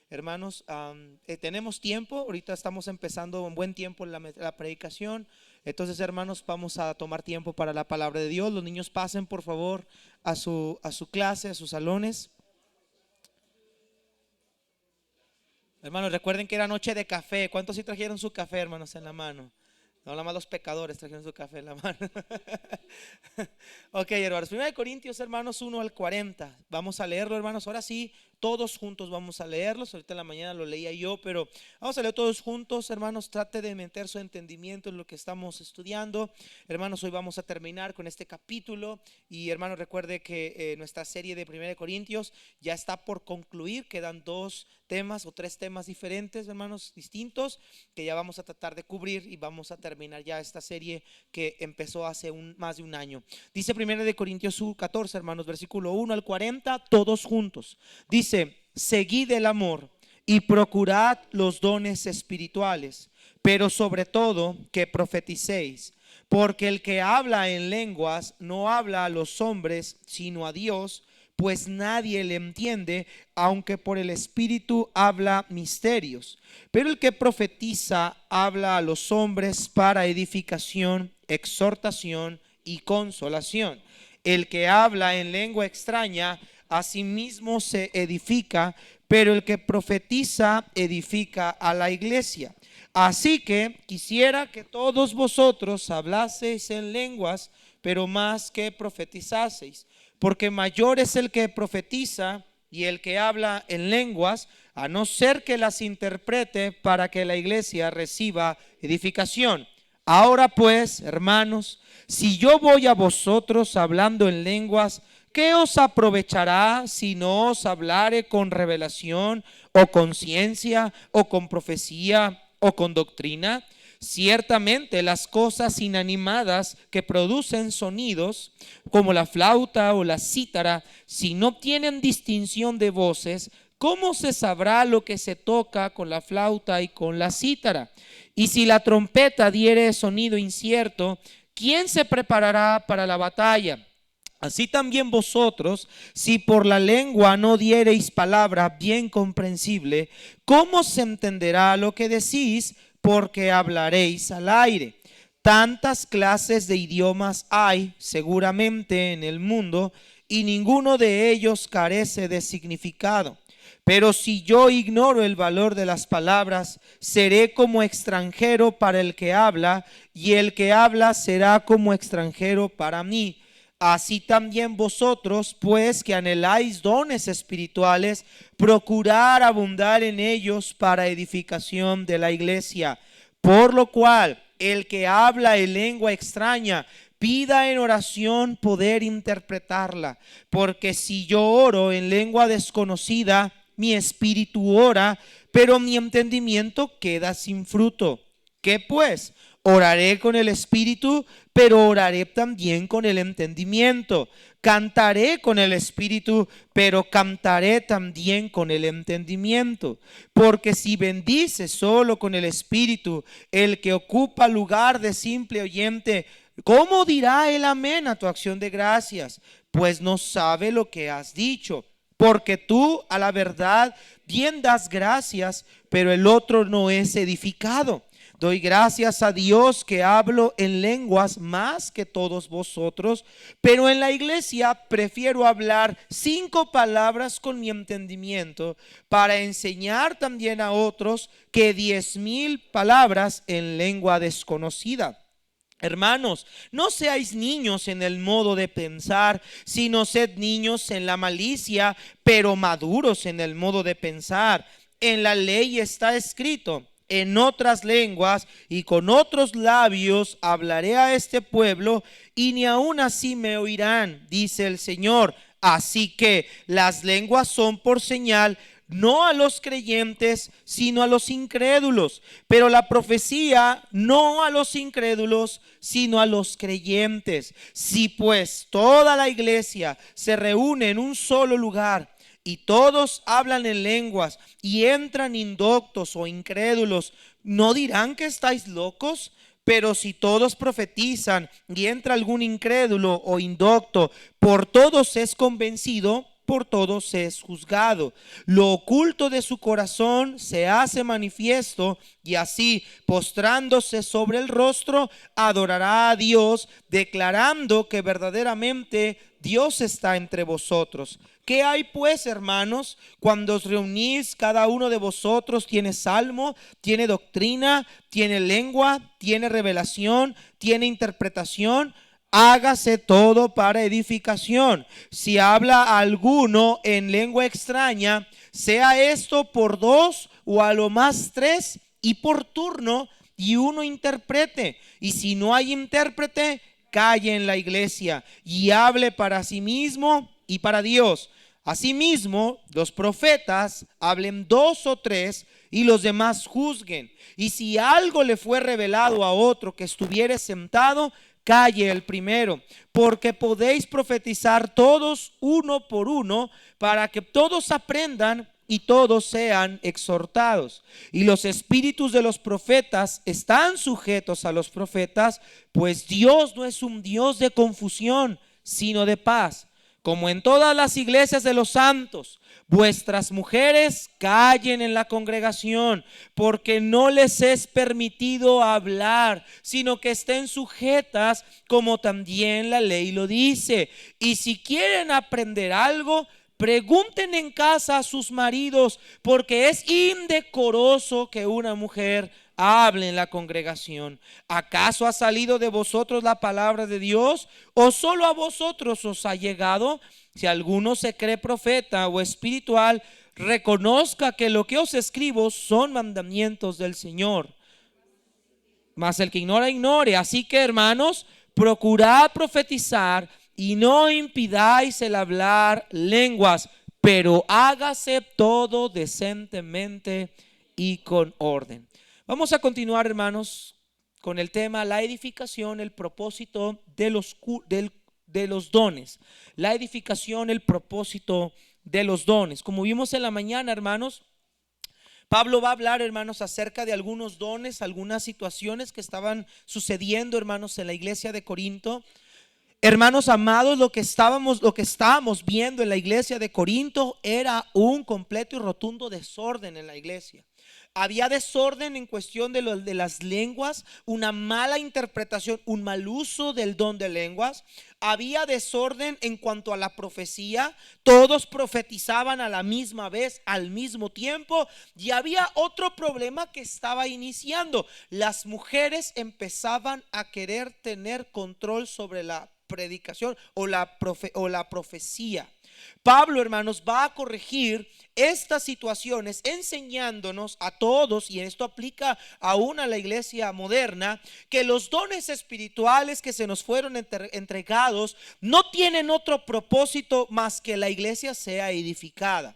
Hermanos, tenemos tiempo, ahorita estamos empezando un buen tiempo en la predicación. Entonces, hermanos, vamos a tomar tiempo para la palabra de Dios. Los niños pasen por favor a su clase, a sus salones. Hermanos, recuerden que era noche de café. ¿Cuántos sí trajeron su café, hermanos, en la mano? No, nada más los pecadores trajeron su café en la mano. Ok, hermanos, 1 Corintios, hermanos, 1 al 40. Vamos a leerlo, hermanos. Ahora sí, todos juntos vamos a leerlos. Ahorita en la mañana lo leía yo, pero vamos a leer todos juntos, hermanos. Trate de meter su entendimiento en lo que estamos estudiando. Hermanos, hoy vamos a terminar con este capítulo. Y hermanos, recuerde que nuestra serie de 1 Corintios ya está por concluir. Quedan 2 temas o 3 temas diferentes, hermanos, distintos, que ya vamos a tratar de cubrir y vamos a terminar ya esta serie que empezó hace más de un año. Dice 1 Corintios 14, hermanos, versículo 1 al 40, todos juntos. Dice: seguid el amor y procurad los dones espirituales, pero sobre todo que profeticéis, porque el que habla en lenguas no habla a los hombres sino a Dios, pues nadie le entiende, aunque por el Espíritu habla misterios. Pero el que profetiza habla a los hombres para edificación, exhortación y consolación. El que habla en lengua extraña a sí mismo se edifica, pero el que profetiza edifica a la iglesia. Así que quisiera que todos vosotros hablaseis en lenguas, pero más que profetizaseis, porque mayor es el que profetiza y el que habla en lenguas, a no ser que las interprete, para que la iglesia reciba edificación. Ahora pues, hermanos, si yo voy a vosotros hablando en lenguas, ¿qué os aprovechará si no os hablare con revelación o con ciencia o con profecía o con doctrina? Ciertamente las cosas inanimadas que producen sonidos, como la flauta o la cítara, si no tienen distinción de voces, ¿cómo se sabrá lo que se toca con la flauta y con la cítara? Y si la trompeta diere sonido incierto, ¿quién se preparará para la batalla? Así también vosotros, si por la lengua no diereis palabra bien comprensible, ¿cómo se entenderá lo que decís? Porque hablaréis al aire. Tantas clases de idiomas hay seguramente en el mundo, y ninguno de ellos carece de significado. Pero si yo ignoro el valor de las palabras, seré como extranjero para el que habla, y el que habla será como extranjero para mí. Así también vosotros, pues que anheláis dones espirituales, procurar abundar en ellos para edificación de la iglesia. Por lo cual, el que habla en lengua extraña, pida en oración poder interpretarla, porque si yo oro en lengua desconocida, mi espíritu ora, pero mi entendimiento queda sin fruto. ¿Qué pues? Oraré con el espíritu, pero oraré también con el entendimiento. Cantaré con el espíritu, pero cantaré también con el entendimiento. Porque si bendice solo con el espíritu el que ocupa lugar de simple oyente, ¿cómo dirá el amén a tu acción de gracias? Pues no sabe lo que has dicho. Porque tú a la verdad bien das gracias, pero el otro no es edificado. Doy gracias a Dios que hablo en lenguas más que todos vosotros, pero en la iglesia prefiero hablar 5 palabras con mi entendimiento para enseñar también a otros que 10,000 palabras en lengua desconocida. Hermanos, no seáis niños en el modo de pensar, sino sed niños en la malicia, pero maduros en el modo de pensar. En la ley está escrito: en otras lenguas y con otros labios hablaré a este pueblo, y ni aun así me oirán, dice el Señor. Así que las lenguas son por señal, no a los creyentes, sino a los incrédulos, pero la profecía no a los incrédulos, sino a los creyentes. Si pues toda la iglesia se reúne en un solo lugar y todos hablan en lenguas y entran indoctos o incrédulos, ¿no dirán que estáis locos? Pero si todos profetizan y entra algún incrédulo o indocto, por todos es convencido, por todos es juzgado. Lo oculto de su corazón se hace manifiesto, y así, postrándose sobre el rostro, adorará a Dios, declarando que verdaderamente Dios está entre vosotros. ¿Qué hay pues, hermanos? Cuando os reunís, cada uno de vosotros tiene salmo, tiene doctrina, tiene lengua, tiene revelación, tiene interpretación. Hágase todo para edificación. Si habla alguno en lengua extraña, sea esto por dos o a lo más tres, y por turno, y uno interprete. Y si no hay intérprete, calle en la iglesia y hable para sí mismo y para Dios. Asimismo, los profetas hablen dos o tres, y los demás juzguen. Y si algo le fue revelado a otro que estuviere sentado, calle el primero, porque podéis profetizar todos uno por uno, para que todos aprendan y todos sean exhortados. Y los espíritus de los profetas están sujetos a los profetas, pues Dios no es un Dios de confusión, sino de paz. Como en todas las iglesias de los santos, vuestras mujeres callen en la congregación, porque no les es permitido hablar, sino que estén sujetas, como también la ley lo dice. Y si quieren aprender algo, pregunten en casa a sus maridos, porque es indecoroso que una mujer hable en la congregación. ¿Acaso ha salido de vosotros la palabra de Dios, o solo a vosotros os ha llegado? Si alguno se cree profeta o espiritual, reconozca que lo que os escribo son mandamientos del Señor. Mas el que ignora, ignore. Así que, hermanos, procurad profetizar y no impidáis el hablar lenguas, pero hágase todo decentemente y con orden. Vamos a continuar, hermanos, con el tema la edificación, el propósito de los dones. La edificación, el propósito de los dones. Como vimos en la mañana, hermanos, Pablo va a hablar, hermanos, acerca de algunos dones, algunas situaciones que estaban sucediendo, hermanos, en la iglesia de Corinto. Hermanos amados, lo que estábamos viendo en la iglesia de Corinto era un completo y rotundo desorden en la iglesia. Había desorden en cuestión de las lenguas, una mala interpretación, un mal uso del don de lenguas. Había desorden en cuanto a la profecía, todos profetizaban a la misma vez, al mismo tiempo. Y había otro problema que estaba iniciando: las mujeres empezaban a querer tener control sobre la predicación o la profecía. Pablo, hermanos, va a corregir estas situaciones enseñándonos a todos, y esto aplica aún a la iglesia moderna, que los dones espirituales que se nos fueron entregados no tienen otro propósito más que la iglesia sea edificada.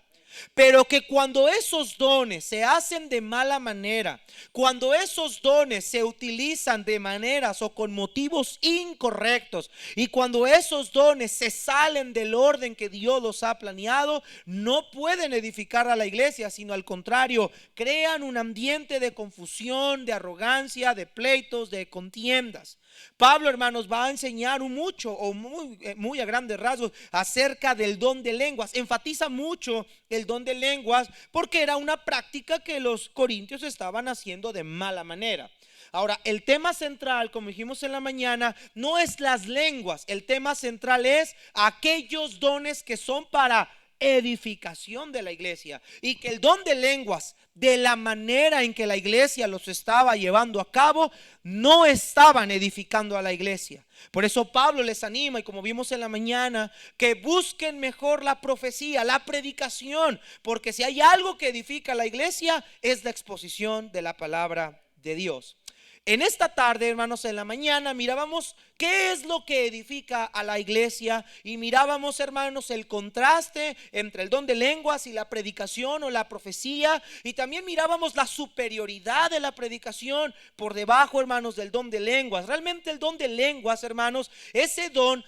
Pero que cuando esos dones se hacen de mala manera, cuando esos dones se utilizan de maneras o con motivos incorrectos, y cuando esos dones se salen del orden que Dios los ha planeado, no pueden edificar a la iglesia, sino al contrario, crean un ambiente de confusión, de arrogancia, de pleitos, de contiendas. Pablo, hermanos, va a enseñar mucho o muy a grandes rasgos acerca del don de lenguas. Enfatiza mucho el don de lenguas porque era una práctica que los corintios estaban haciendo de mala manera. Ahora, el tema central, como dijimos en la mañana, no es las lenguas. El tema central es aquellos dones que son para edificación de la iglesia, y que el don de lenguas, de la manera en que la iglesia los estaba llevando a cabo, no estaban edificando a la iglesia. Por eso Pablo les anima, y como vimos en la mañana, que busquen mejor la profecía, la predicación, porque si hay algo que edifica a la iglesia es la exposición de la palabra de Dios. En esta tarde, hermanos, en la mañana mirábamos qué es lo que edifica a la iglesia, y mirábamos, hermanos, el contraste entre el don de lenguas y la predicación o la profecía, y también mirábamos la superioridad de la predicación por debajo, hermanos, del don de lenguas. Realmente el don de lenguas, hermanos, ese don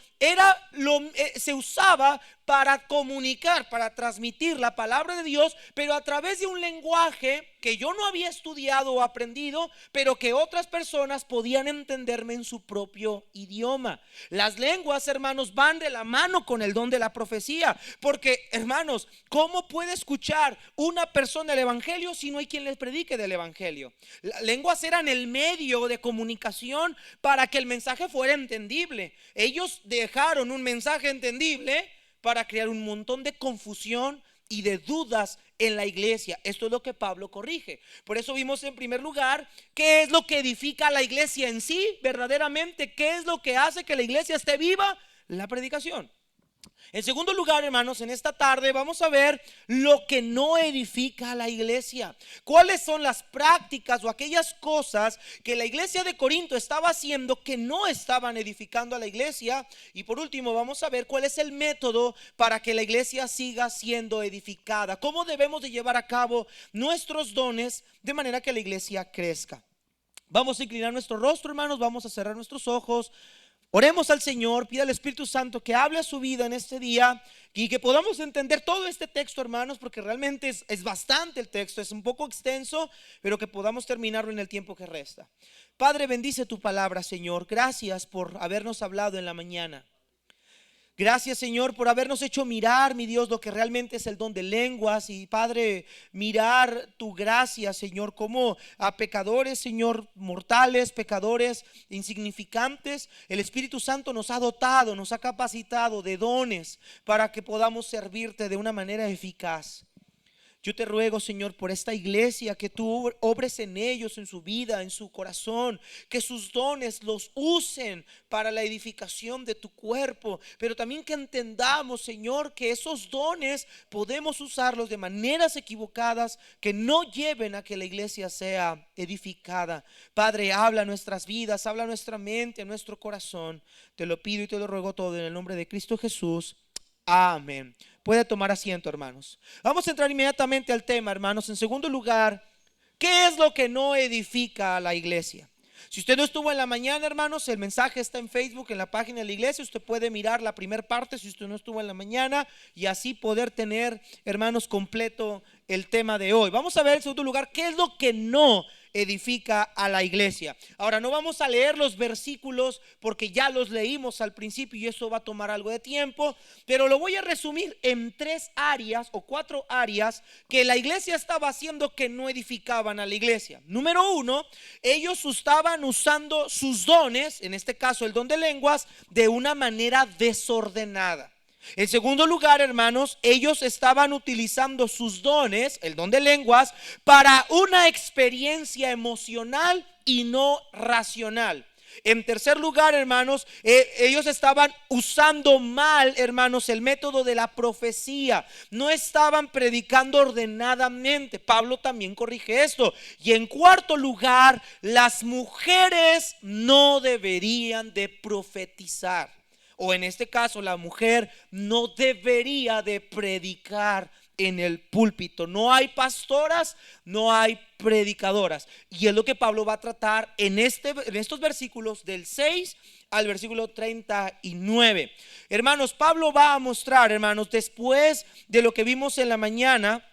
se usaba para comunicar, para transmitir la palabra de Dios, pero a través de un lenguaje que yo no había estudiado o aprendido, pero que otras personas podían entenderme en su propio idioma. Las lenguas, hermanos, van de la mano con el don de la profecía, porque, hermanos, ¿cómo puede escuchar una persona el evangelio si no hay quien les predique del evangelio? Las lenguas eran el medio de comunicación para que el mensaje fuera entendible. Ellos dejaron un mensaje entendible para crear un montón de confusión y de dudas en la iglesia. Esto es lo que Pablo corrige. Por eso vimos en primer lugar qué es lo que edifica a la iglesia en sí, verdaderamente, qué es lo que hace que la iglesia esté viva: la predicación. En segundo lugar, hermanos, en esta tarde vamos a ver lo que no edifica a la iglesia. ¿Cuáles son las prácticas o aquellas cosas que la iglesia de Corinto estaba haciendo que no estaban edificando a la iglesia? Y por último, vamos a ver cuál es el método para que la iglesia siga siendo edificada. ¿Cómo debemos de llevar a cabo nuestros dones de manera que la iglesia crezca? Vamos a inclinar nuestro rostro, hermanos, vamos a cerrar nuestros ojos. Oremos al Señor, pida al Espíritu Santo que hable a su vida en este día y que podamos entender todo este texto, hermanos, porque realmente es bastante el texto, es un poco extenso, pero que podamos terminarlo en el tiempo que resta. Padre, bendice tu palabra, Señor. Gracias por habernos hablado en la mañana. Gracias, Señor, por habernos hecho mirar, mi Dios, lo que realmente es el don de lenguas. Y Padre, mirar tu gracia, Señor, como a pecadores, Señor, mortales, pecadores insignificantes, el Espíritu Santo nos ha dotado, nos ha capacitado de dones para que podamos servirte de una manera eficaz. Yo te ruego, Señor, por esta iglesia, que tú obres en ellos, en su vida, en su corazón, que sus dones los usen para la edificación de tu cuerpo, pero también que entendamos, Señor, que esos dones podemos usarlos de maneras equivocadas que no lleven a que la iglesia sea edificada. Padre, habla a nuestras vidas, habla a nuestra mente, a nuestro corazón. Te lo pido y te lo ruego todo en el nombre de Cristo Jesús. Amén. Puede tomar asiento, hermanos. Vamos a entrar inmediatamente al tema, hermanos. En segundo lugar, ¿qué es lo que no edifica a la iglesia? Si usted no estuvo en la mañana, hermanos, el mensaje está en Facebook, en la página de la iglesia. Usted puede mirar la primera parte si usted no estuvo en la mañana y así poder tener, hermanos, completo el tema de hoy. Vamos a ver en segundo lugar qué es lo que no edifica a la iglesia. Ahora, no vamos a leer los versículos porque ya los leímos al principio y eso va a tomar algo de tiempo, pero lo voy a resumir en 3 áreas o 4 áreas que la iglesia estaba haciendo que no edificaban a la iglesia. Número 1, ellos estaban usando sus dones, en este caso el don de lenguas, de una manera desordenada. En segundo lugar, hermanos, ellos estaban utilizando sus dones, el don de lenguas, para una experiencia emocional y no racional. En tercer lugar, hermanos, ellos estaban usando mal, hermanos, el método de la profecía. No estaban predicando ordenadamente. Pablo también corrige esto. Y en cuarto lugar, las mujeres no deberían de profetizar. O en este caso, la mujer no debería de predicar en el púlpito. No hay pastoras, no hay predicadoras. Y es lo que Pablo va a tratar en estos versículos del 6 al versículo 39. Hermanos, Pablo va a mostrar, hermanos, después de lo que vimos en la mañana,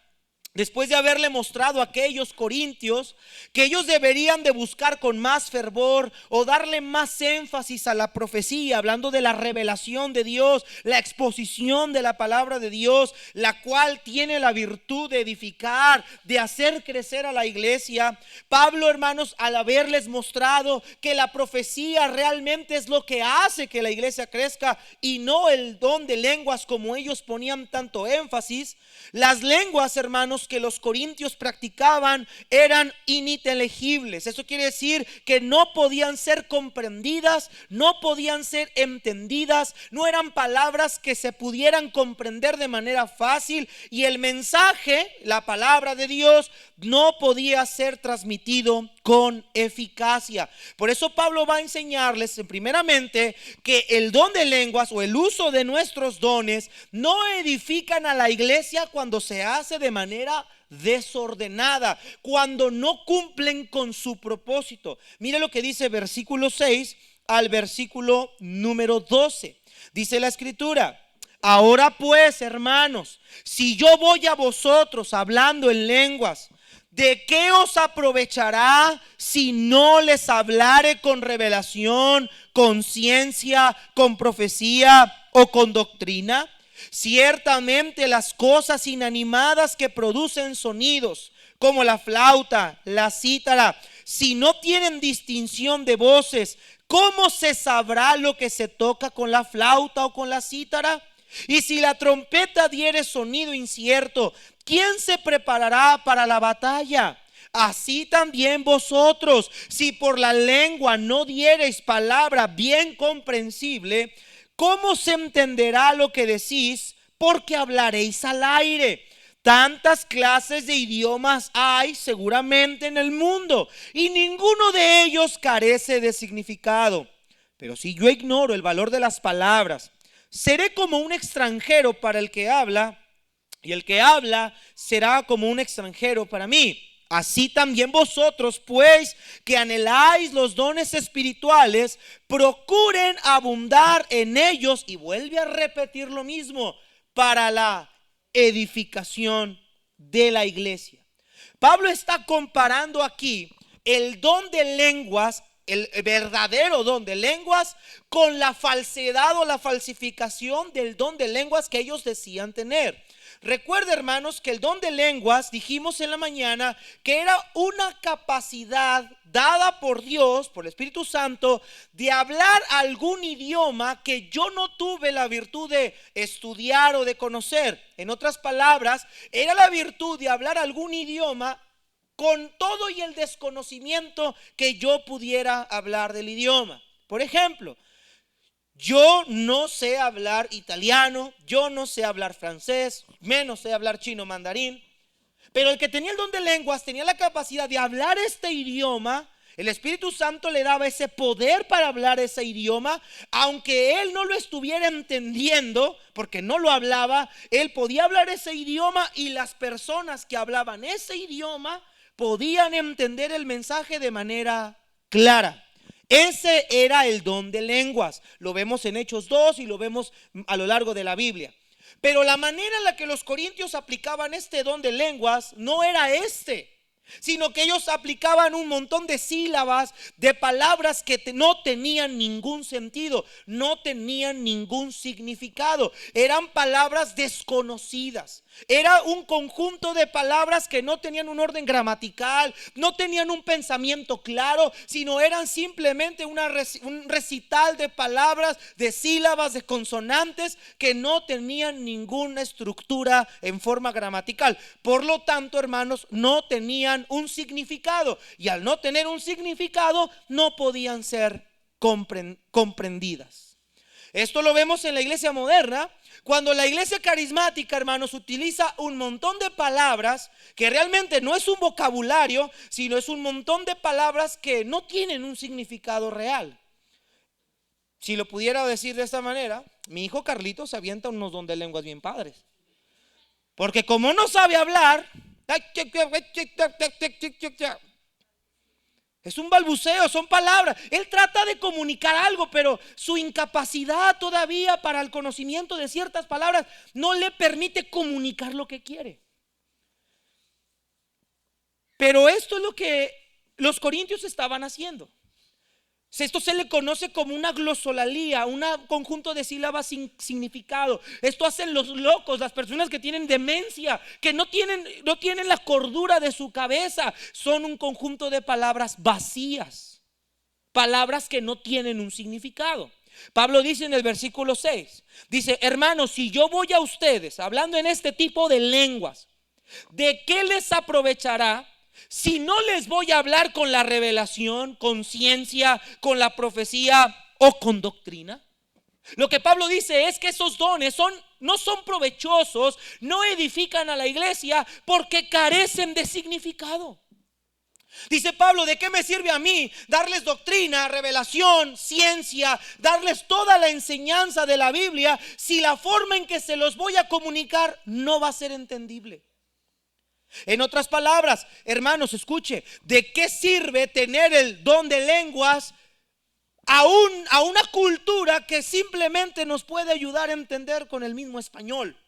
después de haberle mostrado a aquellos corintios que ellos deberían de buscar con más fervor o darle más énfasis a la profecía, hablando de la revelación de Dios, la exposición de la palabra de Dios, la cual tiene la virtud de edificar, de hacer crecer a la iglesia. Pablo, hermanos, al haberles mostrado que la profecía realmente es lo que hace que la iglesia crezca y no el don de lenguas como ellos ponían tanto énfasis, las lenguas, hermanos, que los corintios practicaban eran ininteligibles. Eso quiere decir que no podían ser comprendidas, no podían ser entendidas, no eran palabras que se pudieran comprender de manera fácil, y el mensaje, la palabra de Dios, no podía ser transmitido con eficacia. Por eso Pablo va a enseñarles primeramente que el don de lenguas o el uso de nuestros dones no edifican a la iglesia cuando se hace de manera desordenada, cuando no cumplen con su propósito. Mire lo que dice versículo 6 al versículo número 12. Dice la escritura: Ahora pues, hermanos, si yo voy a vosotros hablando en lenguas, ¿de qué os aprovechará si no les hablare con revelación, con ciencia, con profecía o con doctrina? Ciertamente las cosas inanimadas que producen sonidos, como la flauta, la cítara, si no tienen distinción de voces, ¿cómo se sabrá lo que se toca con la flauta o con la cítara? Y si la trompeta diere sonido incierto, ¿quién se preparará para la batalla? Así también vosotros, si por la lengua no diereis palabra bien comprensible, ¿cómo se entenderá lo que decís? Porque hablaréis al aire. Tantas clases de idiomas hay seguramente en el mundo, y ninguno de ellos carece de significado. Pero si yo ignoro el valor de las palabras, seré como un extranjero para el que habla, y el que habla será como un extranjero para mí. Así también vosotros, pues, que anheláis los dones espirituales, procuren abundar en ellos. Y vuelve a repetir lo mismo, para la edificación de la iglesia. Pablo está comparando aquí el don de lenguas, el verdadero don de lenguas, con la falsedad o la falsificación del don de lenguas que ellos decían tener. Recuerda, hermanos, que el don de lenguas, dijimos en la mañana, que era una capacidad dada por Dios, por el Espíritu Santo, de hablar algún idioma que yo no tuve la virtud de estudiar o de conocer. En otras palabras, era la virtud de hablar algún idioma con todo y el desconocimiento que yo pudiera hablar del idioma. Por ejemplo, yo no sé hablar italiano, yo no sé hablar francés, menos sé hablar chino mandarín. Pero el que tenía el don de lenguas tenía la capacidad de hablar este idioma. El Espíritu Santo le daba ese poder para hablar ese idioma. Aunque él no lo estuviera entendiendo, porque no lo hablaba, él podía hablar ese idioma, y las personas que hablaban ese idioma podían entender el mensaje de manera clara. Ese era el don de lenguas. Lo vemos en Hechos 2 y lo vemos a lo largo de la Biblia. Pero la manera en la que los corintios aplicaban este don de lenguas no era sino que ellos aplicaban un montón de sílabas, de palabras que no tenían ningún sentido, no tenían ningún significado. Eran palabras desconocidas. Era un conjunto de palabras que no tenían un orden gramatical, no tenían un pensamiento claro, sino eran simplemente un recital de palabras, de sílabas, de consonantes que no tenían ninguna estructura en forma gramatical. Por lo tanto, hermanos, no tenían un significado, y al no tener un significado no podían ser comprendidas. Esto lo vemos en la iglesia moderna, cuando la iglesia carismática, hermanos, utiliza un montón de palabras que realmente no es un vocabulario, sino es un montón de palabras que no tienen un significado real. Si lo pudiera decir de esta manera, mi hijo Carlitos se avienta unos don de lenguas bien padres, porque como no sabe hablar, es un balbuceo, son palabras. Él trata de comunicar algo, pero su incapacidad todavía para el conocimiento de ciertas palabras no le permite comunicar lo que quiere. Pero esto es lo que los corintios estaban haciendo. Esto se le conoce como una glosolalía, un conjunto de sílabas sin significado. Esto hacen los locos, las personas que tienen demencia, que no tienen la cordura de su cabeza. Son un conjunto de palabras vacías, palabras que no tienen un significado. Pablo dice en el versículo 6, dice: hermanos, si yo voy a ustedes hablando en este tipo de lenguas, ¿de qué les aprovechará si no les voy a hablar con la revelación, con ciencia, con la profecía o con doctrina? Lo que Pablo dice es que esos dones no son provechosos, no edifican a la iglesia porque carecen de significado. Dice Pablo: ¿de qué me sirve a mí darles doctrina, revelación, ciencia, darles toda la enseñanza de la Biblia, si la forma en que se los voy a comunicar no va a ser entendible? En otras palabras, hermanos, escuche, ¿de qué sirve tener el don de lenguas a una cultura que simplemente nos puede ayudar a entender con el mismo español.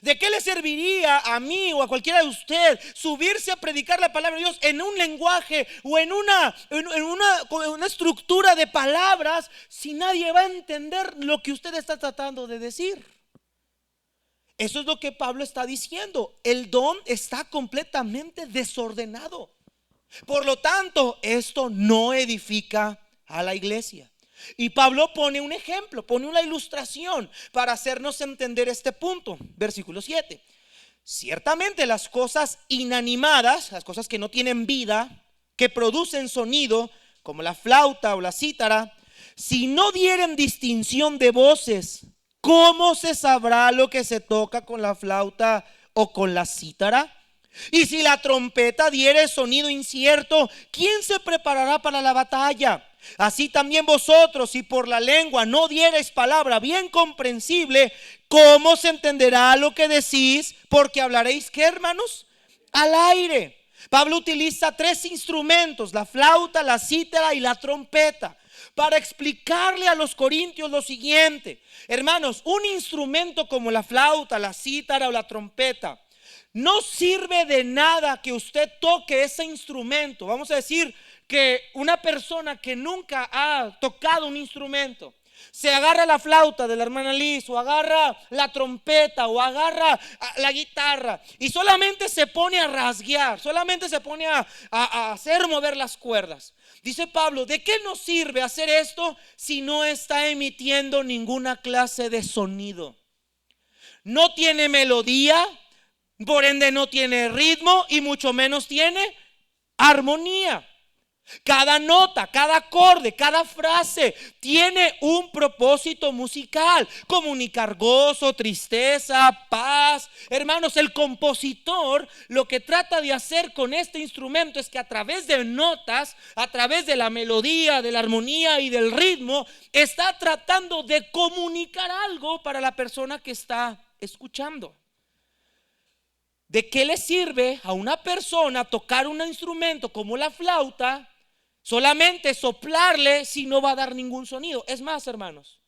¿De qué le serviría a mí o a cualquiera de usted subirse a predicar la palabra de Dios en un lenguaje o en una estructura de palabras si nadie va a entender lo que usted está tratando de decir? Eso es lo que Pablo está diciendo. El don está completamente desordenado. Por lo tanto, esto no edifica a la iglesia. Y Pablo pone un ejemplo, pone una ilustración para hacernos entender este punto. Versículo 7. Ciertamente las cosas inanimadas, las cosas que no tienen vida, que producen sonido, como la flauta o la cítara, si no dieren distinción de voces, ¿cómo se sabrá lo que se toca con la flauta o con la cítara? Y si la trompeta diere sonido incierto, ¿quién se preparará para la batalla? Así también vosotros, si por la lengua no diereis palabra bien comprensible, ¿cómo se entenderá lo que decís? Porque hablaréis, ¿qué, hermanos? Al aire. Pablo utiliza tres instrumentos: la flauta, la cítara y la trompeta, para explicarle a los corintios lo siguiente. Hermanos, un instrumento como la flauta, la cítara o la trompeta no sirve de nada que usted toque ese instrumento. Vamos a decir que una persona que nunca ha tocado un instrumento se agarra la flauta de la hermana Liz, o agarra la trompeta, o agarra la guitarra, y solamente se pone a rasguear, solamente se pone a hacer mover las cuerdas. Dice Pablo, ¿de qué nos sirve hacer esto si no está emitiendo ninguna clase de sonido? No tiene melodía, por ende no tiene ritmo y mucho menos tiene armonía. Cada nota, cada acorde, cada frase tiene un propósito musical: comunicar gozo, tristeza, paz. Hermanos, el compositor lo que trata de hacer con este instrumento es que a través de notas, a través de la melodía, de la armonía y del ritmo, está tratando de comunicar algo para la persona que está escuchando. ¿De qué le sirve a una persona tocar un instrumento como la flauta, solamente soplarle, si no va a dar ningún sonido? Es más, hermanos,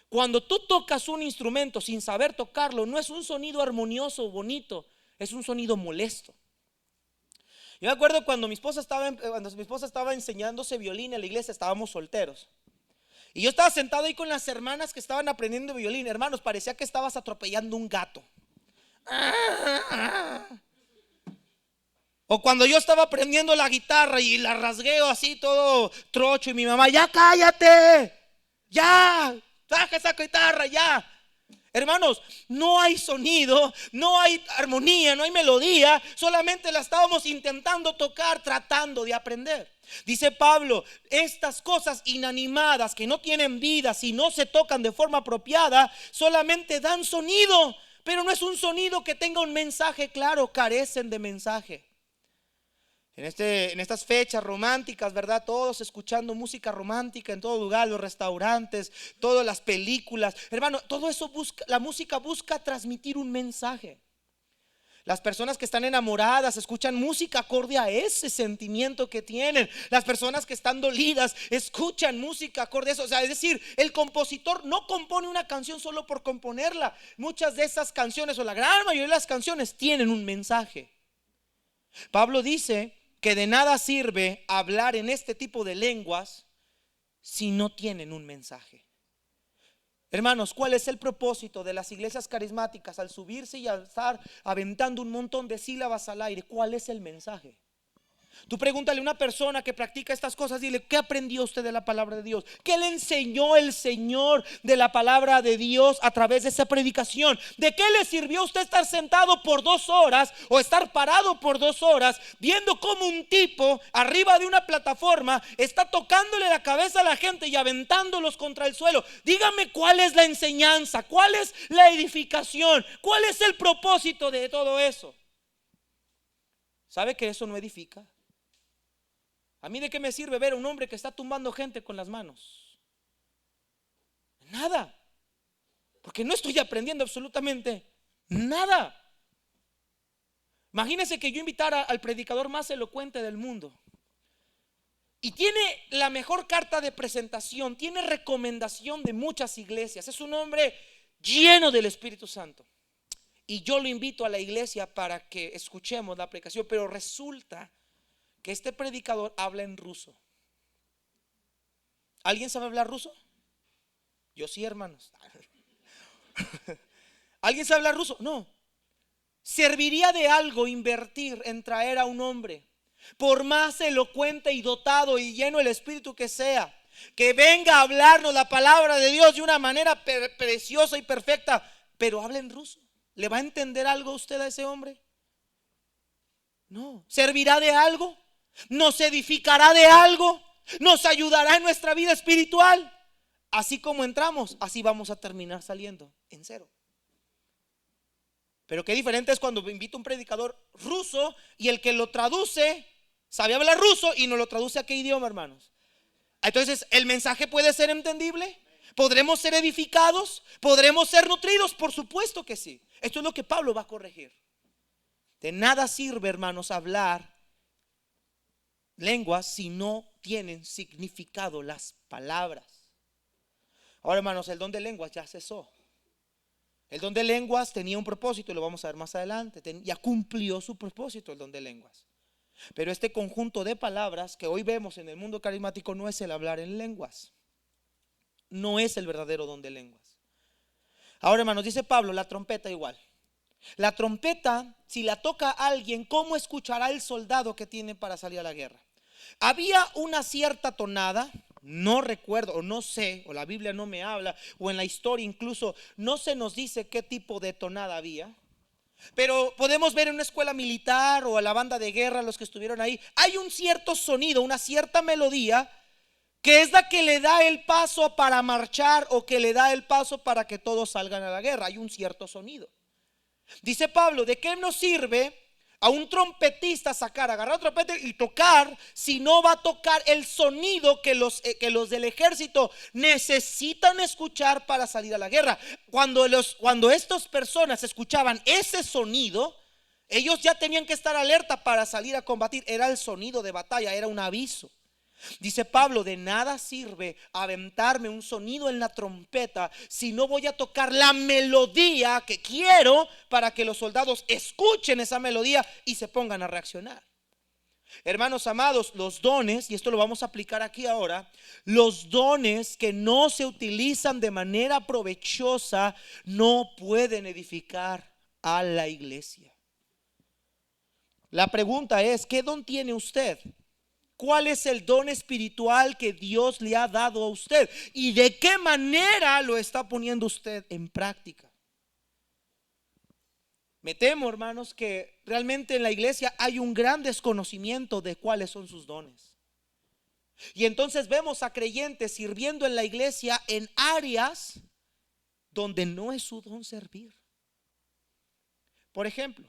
cuando tú tocas un instrumento sin saber tocarlo, no es un sonido armonioso, bonito, es un sonido molesto. Yo me acuerdo cuando mi esposa estaba enseñándose violín en la iglesia, estábamos solteros. Y yo estaba sentado ahí con las hermanas que estaban aprendiendo violín. Hermanos, parecía que estabas atropellando un gato. O cuando yo estaba aprendiendo la guitarra y la rasgueo así todo trocho, y mi mamá: ya cállate, ya, saca esa guitarra, ya. Hermanos, no hay sonido, no hay armonía, no hay melodía, solamente la estábamos intentando tocar, tratando de aprender. Dice Pablo, estas cosas inanimadas que no tienen vida, si no se tocan de forma apropiada, solamente dan sonido, pero no es un sonido que tenga un mensaje claro, carecen de mensaje. En estas fechas románticas, ¿verdad? Todos escuchando música romántica en todo lugar, los restaurantes, todas las películas. Hermano, todo eso la música busca transmitir un mensaje. Las personas que están enamoradas escuchan música acorde a ese sentimiento que tienen. Las personas que están dolidas escuchan música acorde a eso. O sea, es decir, el compositor no compone una canción solo por componerla. Muchas de esas canciones, o la gran mayoría de las canciones, tienen un mensaje. Pablo dice que de nada sirve hablar en este tipo de lenguas si no tienen un mensaje. Hermanos, ¿cuál es el propósito de las iglesias carismáticas al subirse y al estar aventando un montón de sílabas al aire? ¿Cuál es el mensaje? Tú pregúntale a una persona que practica estas cosas, dile: ¿qué aprendió usted de la palabra de Dios? ¿Qué le enseñó el Señor de la palabra de Dios a través de esa predicación? ¿De qué le sirvió a usted estar sentado por 2 horas o estar parado por 2 horas viendo cómo un tipo arriba de una plataforma está tocándole la cabeza a la gente y aventándolos contra el suelo? Dígame, ¿cuál es la enseñanza? ¿Cuál es la edificación? ¿Cuál es el propósito de todo eso? ¿Sabe que eso no edifica? ¿A mí de qué me sirve ver a un hombre que está tumbando gente con las manos? Nada, porque no estoy aprendiendo absolutamente nada. Imagínense que yo invitara al predicador más elocuente del mundo Y tiene la mejor carta de presentación, tiene recomendación de muchas iglesias. Es un hombre lleno del Espíritu Santo. Y yo lo invito a la iglesia para que escuchemos la predicación. Pero resulta que este predicador habla en ruso. ¿Alguien sabe hablar ruso? Yo sí, hermanos. ¿Alguien sabe hablar ruso? No. Serviría de algo invertir en traer a un hombre, por más elocuente y dotado y lleno del Espíritu que sea, que venga a hablarnos la palabra de Dios de una manera preciosa y perfecta, pero habla en ruso. ¿Le va a entender algo usted a ese hombre? No. ¿Servirá de algo? ¿Nos edificará de algo? ¿Nos ayudará en nuestra vida espiritual? Así como entramos, así vamos a terminar saliendo en cero. Pero qué diferente es cuando invito a un predicador ruso y el que lo traduce sabe hablar ruso y nos lo traduce a qué idioma, hermanos. Entonces, ¿el mensaje puede ser entendible? ¿Podremos ser edificados? ¿Podremos ser nutridos? Por supuesto que sí. Esto es lo que Pablo va a corregir. De nada sirve, hermanos, hablar lenguas si no tienen significado las palabras. Ahora, hermanos, el don de lenguas ya cesó. El don de lenguas tenía un propósito, y lo vamos a ver más adelante. Ya cumplió su propósito el don de lenguas. Pero este conjunto de palabras que hoy vemos en el mundo carismático no es el hablar en lenguas. No es el verdadero don de lenguas. Ahora, hermanos, dice Pablo, la trompeta igual. La trompeta, si la toca alguien, ¿cómo escuchará el soldado que tiene para salir a la guerra? Había una cierta tonada. No recuerdo, o no sé, o la Biblia no me habla, o en la historia incluso no se nos dice qué tipo de tonada había. Pero podemos ver en una escuela militar o a la banda de guerra, los que estuvieron ahí, hay un cierto sonido, una cierta melodía que es la que le da el paso para marchar o que le da el paso para que todos salgan a la guerra. Hay un cierto sonido. Dice Pablo, ¿de qué nos sirve a un trompetista agarrar trompeta y tocar si no va a tocar el sonido que los del ejército necesitan escuchar para salir a la guerra? Cuando estas personas escuchaban ese sonido, ellos ya tenían que estar alerta para salir a combatir. Era el sonido de batalla, era un aviso. Dice Pablo, de nada sirve aventarme un sonido en la trompeta si no voy a tocar la melodía que quiero para que los soldados escuchen esa melodía y se pongan a reaccionar. Hermanos amados, los dones, y esto lo vamos a aplicar aquí ahora, los dones que no se utilizan de manera provechosa no pueden edificar a la iglesia. La pregunta es, ¿qué don tiene usted? ¿Cuál es el don espiritual que Dios le ha dado a usted? ¿Y de qué manera lo está poniendo usted en práctica? Me temo, hermanos, que realmente en la iglesia hay un gran desconocimiento de cuáles son sus dones. Y entonces vemos a creyentes sirviendo en la iglesia en áreas donde no es su don servir. Por ejemplo,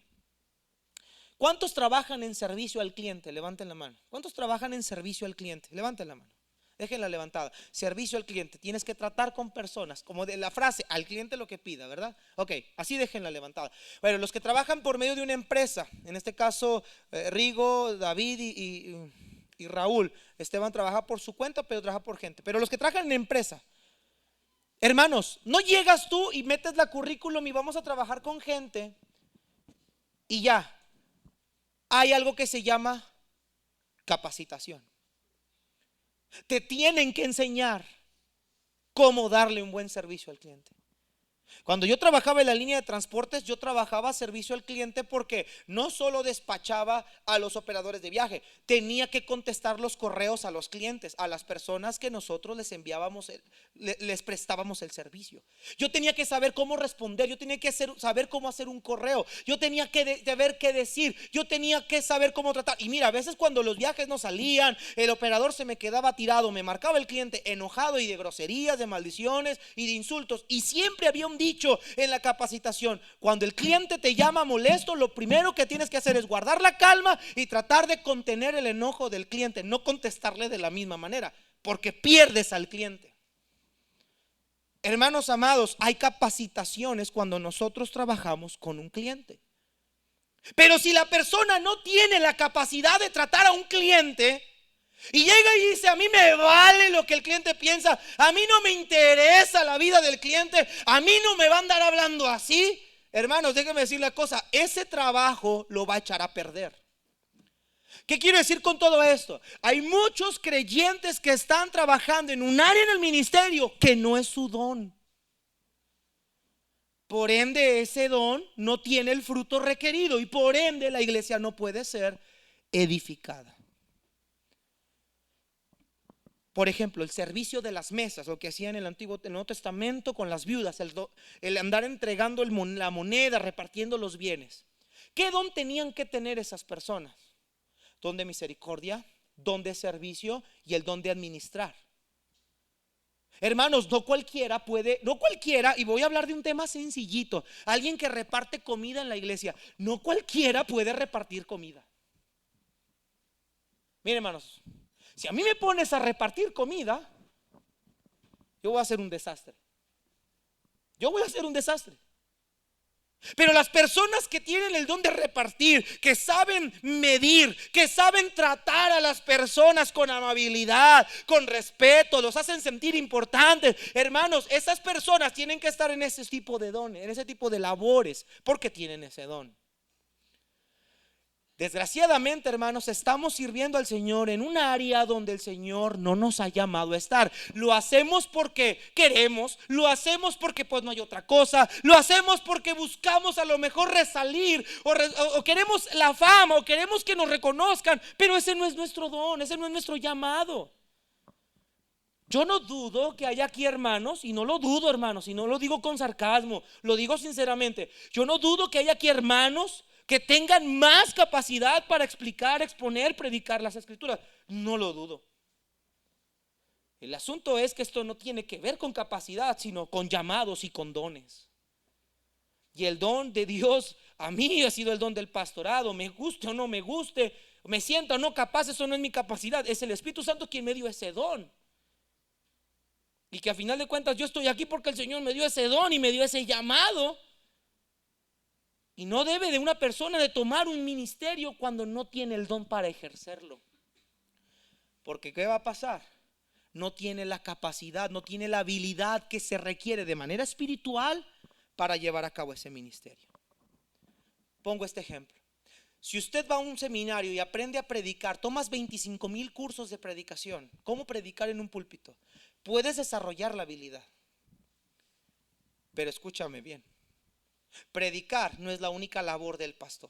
¿cuántos trabajan en servicio al cliente? Levanten la mano. ¿Cuántos trabajan en servicio al cliente? Levanten la mano. Déjenla levantada. Servicio al cliente. Tienes que tratar con personas, como de la frase, al cliente lo que pida, ¿verdad? Ok, así déjenla levantada. Bueno, los que trabajan por medio de una empresa, en este caso Rigo, David y Raúl. Esteban trabaja por su cuenta, pero trabaja por gente. Pero los que trabajan en empresa, hermanos, no llegas tú y metes la currículum y vamos a trabajar con gente y ya. Hay algo que se llama capacitación. Te tienen que enseñar cómo darle un buen servicio al cliente. Cuando yo trabajaba en la línea de transportes, yo trabajaba servicio al cliente porque no solo despachaba a los operadores de viaje, tenía que contestar los correos a los clientes, a las personas que nosotros les enviábamos, les prestábamos el servicio. Yo tenía que saber cómo responder, yo tenía que saber cómo hacer un correo, yo tenía que saber qué decir, yo tenía que saber cómo tratar. Y mira, a veces cuando los viajes no salían, el operador se me quedaba tirado, me marcaba el cliente enojado y de groserías, de maldiciones y de insultos. Y siempre había un dicho en la capacitación: cuando el cliente te llama molesto, lo primero que tienes que hacer es guardar la calma y tratar de contener el enojo del cliente, no contestarle de la misma manera, porque pierdes al cliente. Hermanos amados, hay capacitaciones cuando nosotros trabajamos con un cliente. Pero si la persona no tiene la capacidad de tratar a un cliente, Y llega y dice: a mí me vale lo que el cliente piensa, a mí no me interesa la vida del cliente, a mí no me va a andar hablando así. Hermanos, déjenme decir la cosa, ese trabajo lo va a echar a perder. ¿Qué quiero decir con todo esto? Hay muchos creyentes que están trabajando en un área en el ministerio que no es su don. Por ende, ese don no tiene el fruto requerido y por ende la iglesia no puede ser edificada. Por ejemplo, el servicio de las mesas, lo que hacían en el Nuevo Testamento con las viudas, el andar entregando la moneda, repartiendo los bienes. ¿Qué don tenían que tener esas personas? Don de misericordia, don de servicio y el don de administrar. Hermanos, no cualquiera, y voy a hablar de un tema sencillito, alguien que reparte comida en la iglesia, no cualquiera puede repartir comida. Miren, hermanos, si a mí me pones a repartir comida, yo voy a hacer un desastre. Pero las personas que tienen el don de repartir, que saben medir, que saben tratar a las personas con amabilidad, con respeto, los hacen sentir importantes, hermanos, esas personas tienen que estar en ese tipo de dones, en ese tipo de labores, porque tienen ese don. Desgraciadamente, hermanos, estamos sirviendo al Señor en un área donde el Señor no nos ha llamado a estar. Lo hacemos porque queremos, lo hacemos porque pues no hay otra cosa, lo hacemos porque buscamos a lo mejor resalir o queremos la fama o queremos que nos reconozcan, pero ese no es nuestro don, ese no es nuestro llamado. Yo no dudo que haya aquí hermanos, y no lo dudo, hermanos, y no lo digo con sarcasmo, lo digo sinceramente. Yo no dudo que haya aquí hermanos que tengan más capacidad para explicar, exponer, predicar las escrituras. No lo dudo. El asunto es que esto no tiene que ver con capacidad, sino con llamados y con dones. Y el don de Dios a mí ha sido el don del pastorado. Me guste o no me guste, me sienta o no capaz, eso no es mi capacidad, es el Espíritu Santo quien me dio ese don. Y que a final de cuentas yo estoy aquí porque el Señor me dio ese don y me dio ese llamado. Y no debe de una persona de tomar un ministerio cuando no tiene el don para ejercerlo. Porque ¿qué va a pasar? No tiene la capacidad, no tiene la habilidad que se requiere de manera espiritual para llevar a cabo ese ministerio. Pongo este ejemplo. Si usted va a un seminario y aprende a predicar, tomas 25,000 cursos de predicación, ¿cómo predicar en un púlpito? Puedes desarrollar la habilidad. Pero escúchame bien. Predicar no es la única labor del pastor.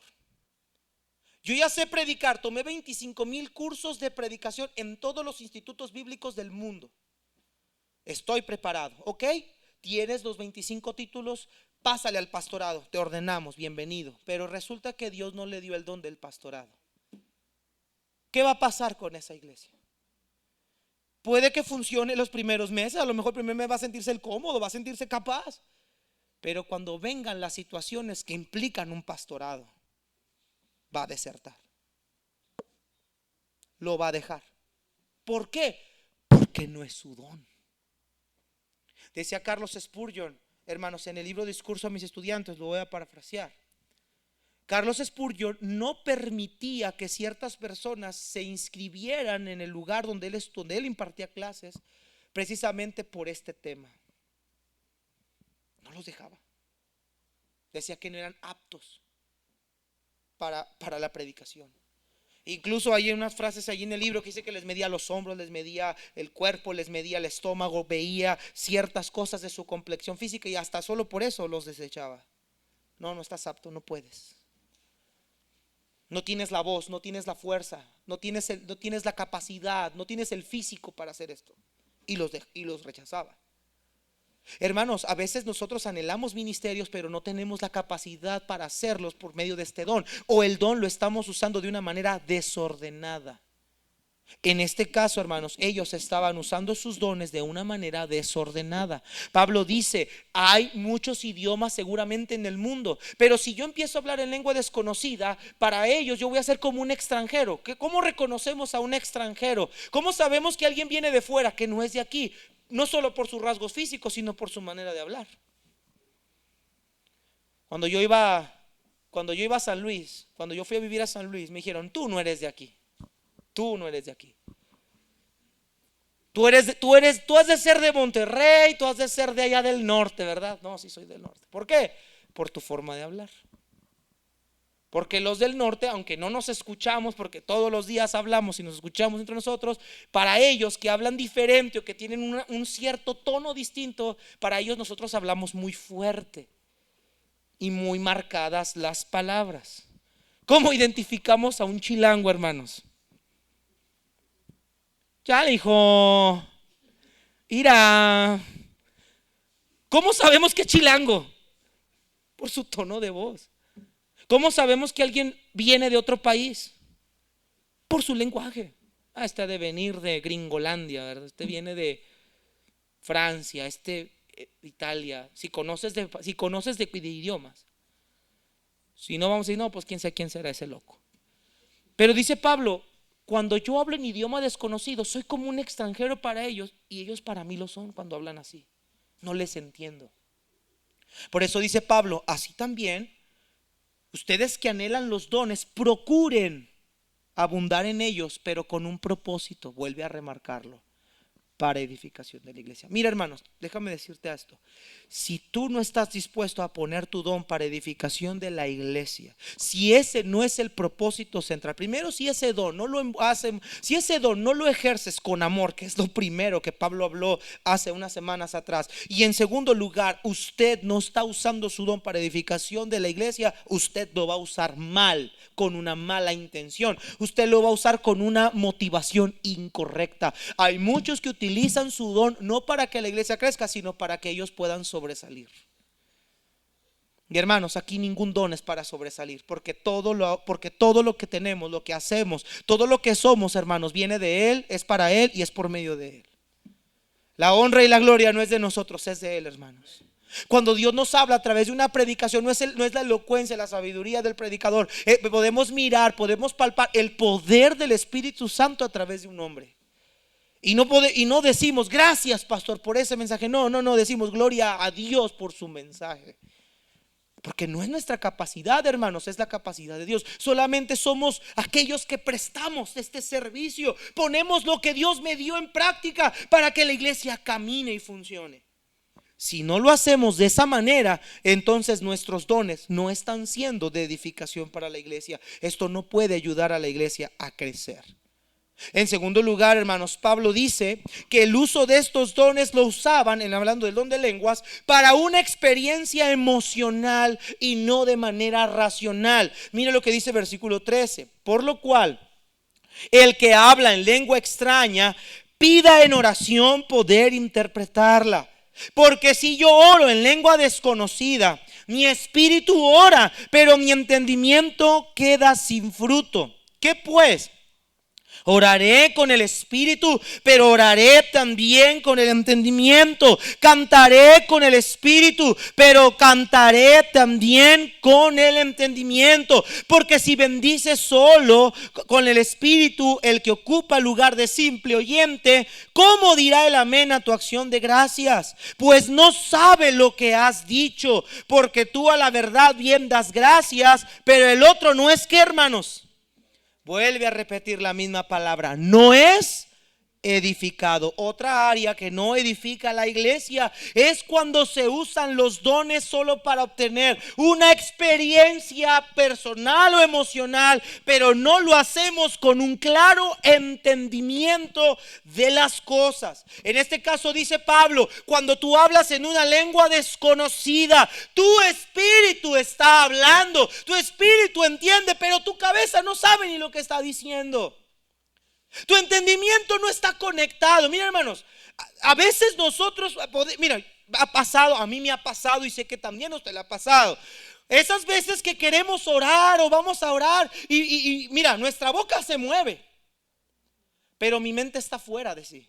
Yo ya sé predicar, tomé 25,000 cursos de predicación en todos los institutos bíblicos del mundo. Estoy preparado, ¿ok? Tienes los 25 títulos, pásale al pastorado, te ordenamos, bienvenido. Pero resulta que Dios no le dio el don del pastorado. ¿Qué va a pasar con esa iglesia? Puede que funcione los primeros meses, a lo mejor el primer mes va a sentirse cómodo, va a sentirse capaz. Pero cuando vengan las situaciones que implican un pastorado, va a desertar. Lo va a dejar. ¿Por qué? Porque no es su don. Decía Carlos Spurgeon, hermanos, en el libro Discurso a mis estudiantes, lo voy a parafrasear. Carlos Spurgeon no permitía que ciertas personas se inscribieran en el lugar donde él impartía clases, precisamente por este tema. No los dejaba. Decía que no eran aptos para la predicación. Incluso hay unas frases allí en el libro que dice que les medía los hombros, les medía el cuerpo, les medía el estómago, veía ciertas cosas de su complexión física y hasta solo por eso los desechaba. No estás apto, no puedes. No tienes la voz, no tienes la fuerza, no tienes la capacidad, no tienes el físico para hacer esto. Y los rechazaba. Hermanos, a veces nosotros anhelamos ministerios, pero no tenemos la capacidad para hacerlos por medio de este don, o el don lo estamos usando de una manera desordenada. En este caso, hermanos, ellos estaban usando sus dones de una manera desordenada. Pablo dice: hay muchos idiomas seguramente en el mundo, pero si yo empiezo a hablar en lengua desconocida, para ellos yo voy a ser como un extranjero. ¿Cómo reconocemos a un extranjero? ¿Cómo sabemos que alguien viene de fuera, que no es de aquí? No solo por sus rasgos físicos, sino por su manera de hablar. Cuando yo iba a San Luis, cuando yo fui a vivir a San Luis, me dijeron: tú no eres de aquí, tú no eres de aquí. Tú has de ser de Monterrey, tú has de ser de allá del norte, ¿verdad? No, sí soy del norte. ¿Por qué? Por tu forma de hablar. Porque los del norte, aunque no nos escuchamos, porque todos los días hablamos y nos escuchamos entre nosotros, para ellos que hablan diferente o que tienen un cierto tono distinto, para ellos nosotros hablamos muy fuerte y muy marcadas las palabras. ¿Cómo identificamos a un chilango, hermanos? Ya le dijo, mira, ¿cómo sabemos que es chilango? Por su tono de voz. ¿Cómo sabemos que alguien viene de otro país? Por su lenguaje. Este ha de venir de Gringolandia, ¿verdad? Este viene de Francia, Italia. Si conoces de idiomas. Si no, vamos a decir, no, pues quién será ese loco. Pero dice Pablo, cuando yo hablo en idioma desconocido, soy como un extranjero para ellos, y ellos para mí lo son cuando hablan así. No les entiendo. Por eso dice Pablo, así también ustedes que anhelan los dones, procuren abundar en ellos, pero con un propósito, vuelve a remarcarlo, para edificación de la iglesia. Mira, hermanos, déjame decirte esto. Si tú no estás dispuesto a poner tu don para edificación de la iglesia, si ese no es el propósito central, primero, si ese don no lo ejerces con amor, que es lo primero que Pablo habló hace unas semanas atrás, y en segundo lugar, usted no está usando su don para edificación de la iglesia, usted lo va a usar mal, con una mala intención. Usted lo va a usar con una motivación incorrecta. Hay muchos que utilizan su don no para que la iglesia crezca, sino para que ellos puedan sobresalir. Y hermanos, aquí ningún don es para sobresalir, porque todo lo que tenemos, lo que hacemos, todo lo que somos, hermanos, viene de Él, es para Él y es por medio de Él. La honra y la gloria no es de nosotros, es de Él, hermanos. Cuando Dios nos habla a través de una predicación, no es la elocuencia, la sabiduría del predicador. Podemos mirar, podemos palpar el poder del Espíritu Santo a través de un hombre. Y no decimos gracias, pastor, por ese mensaje. No, decimos gloria a Dios por su mensaje. Porque no es nuestra capacidad, hermanos, es la capacidad de Dios. Solamente somos aquellos que prestamos este servicio. Ponemos lo que Dios me dio en práctica para que la iglesia camine y funcione. Si no lo hacemos de esa manera, entonces nuestros dones no están siendo de edificación para la iglesia. Esto no puede ayudar a la iglesia a crecer. En segundo lugar, hermanos, Pablo dice que el uso de estos dones lo usaban, hablando del don de lenguas, para una experiencia emocional y no de manera racional. Mira lo que dice versículo 13. Por lo cual, el que habla en lengua extraña, pida en oración poder interpretarla. Porque si yo oro en lengua desconocida, mi espíritu ora, pero mi entendimiento queda sin fruto. ¿Qué pues? Oraré con el espíritu, pero oraré también con el entendimiento. Cantaré con el espíritu, pero cantaré también con el entendimiento. Porque si bendices solo con el espíritu el que ocupa el lugar de simple oyente, ¿cómo dirá el amén a tu acción de gracias? Pues no sabe lo que has dicho, porque tú a la verdad bien das gracias, pero el otro no es que, hermanos. Vuelve a repetir la misma palabra, no es edificado. Otra área que no edifica la iglesia es cuando se usan los dones solo para obtener una experiencia personal o emocional, pero no lo hacemos con un claro entendimiento de las cosas. En este caso dice Pablo, cuando tú hablas en una lengua desconocida, tu espíritu está hablando, tu espíritu entiende, pero tu cabeza no sabe ni lo que está diciendo. Tu entendimiento no está conectado. Mira, hermanos, a veces nosotros, mira, a mí me ha pasado y sé que también a usted le ha pasado. Esas veces que queremos orar o vamos a orar y mira, nuestra boca se mueve, pero mi mente está fuera de sí.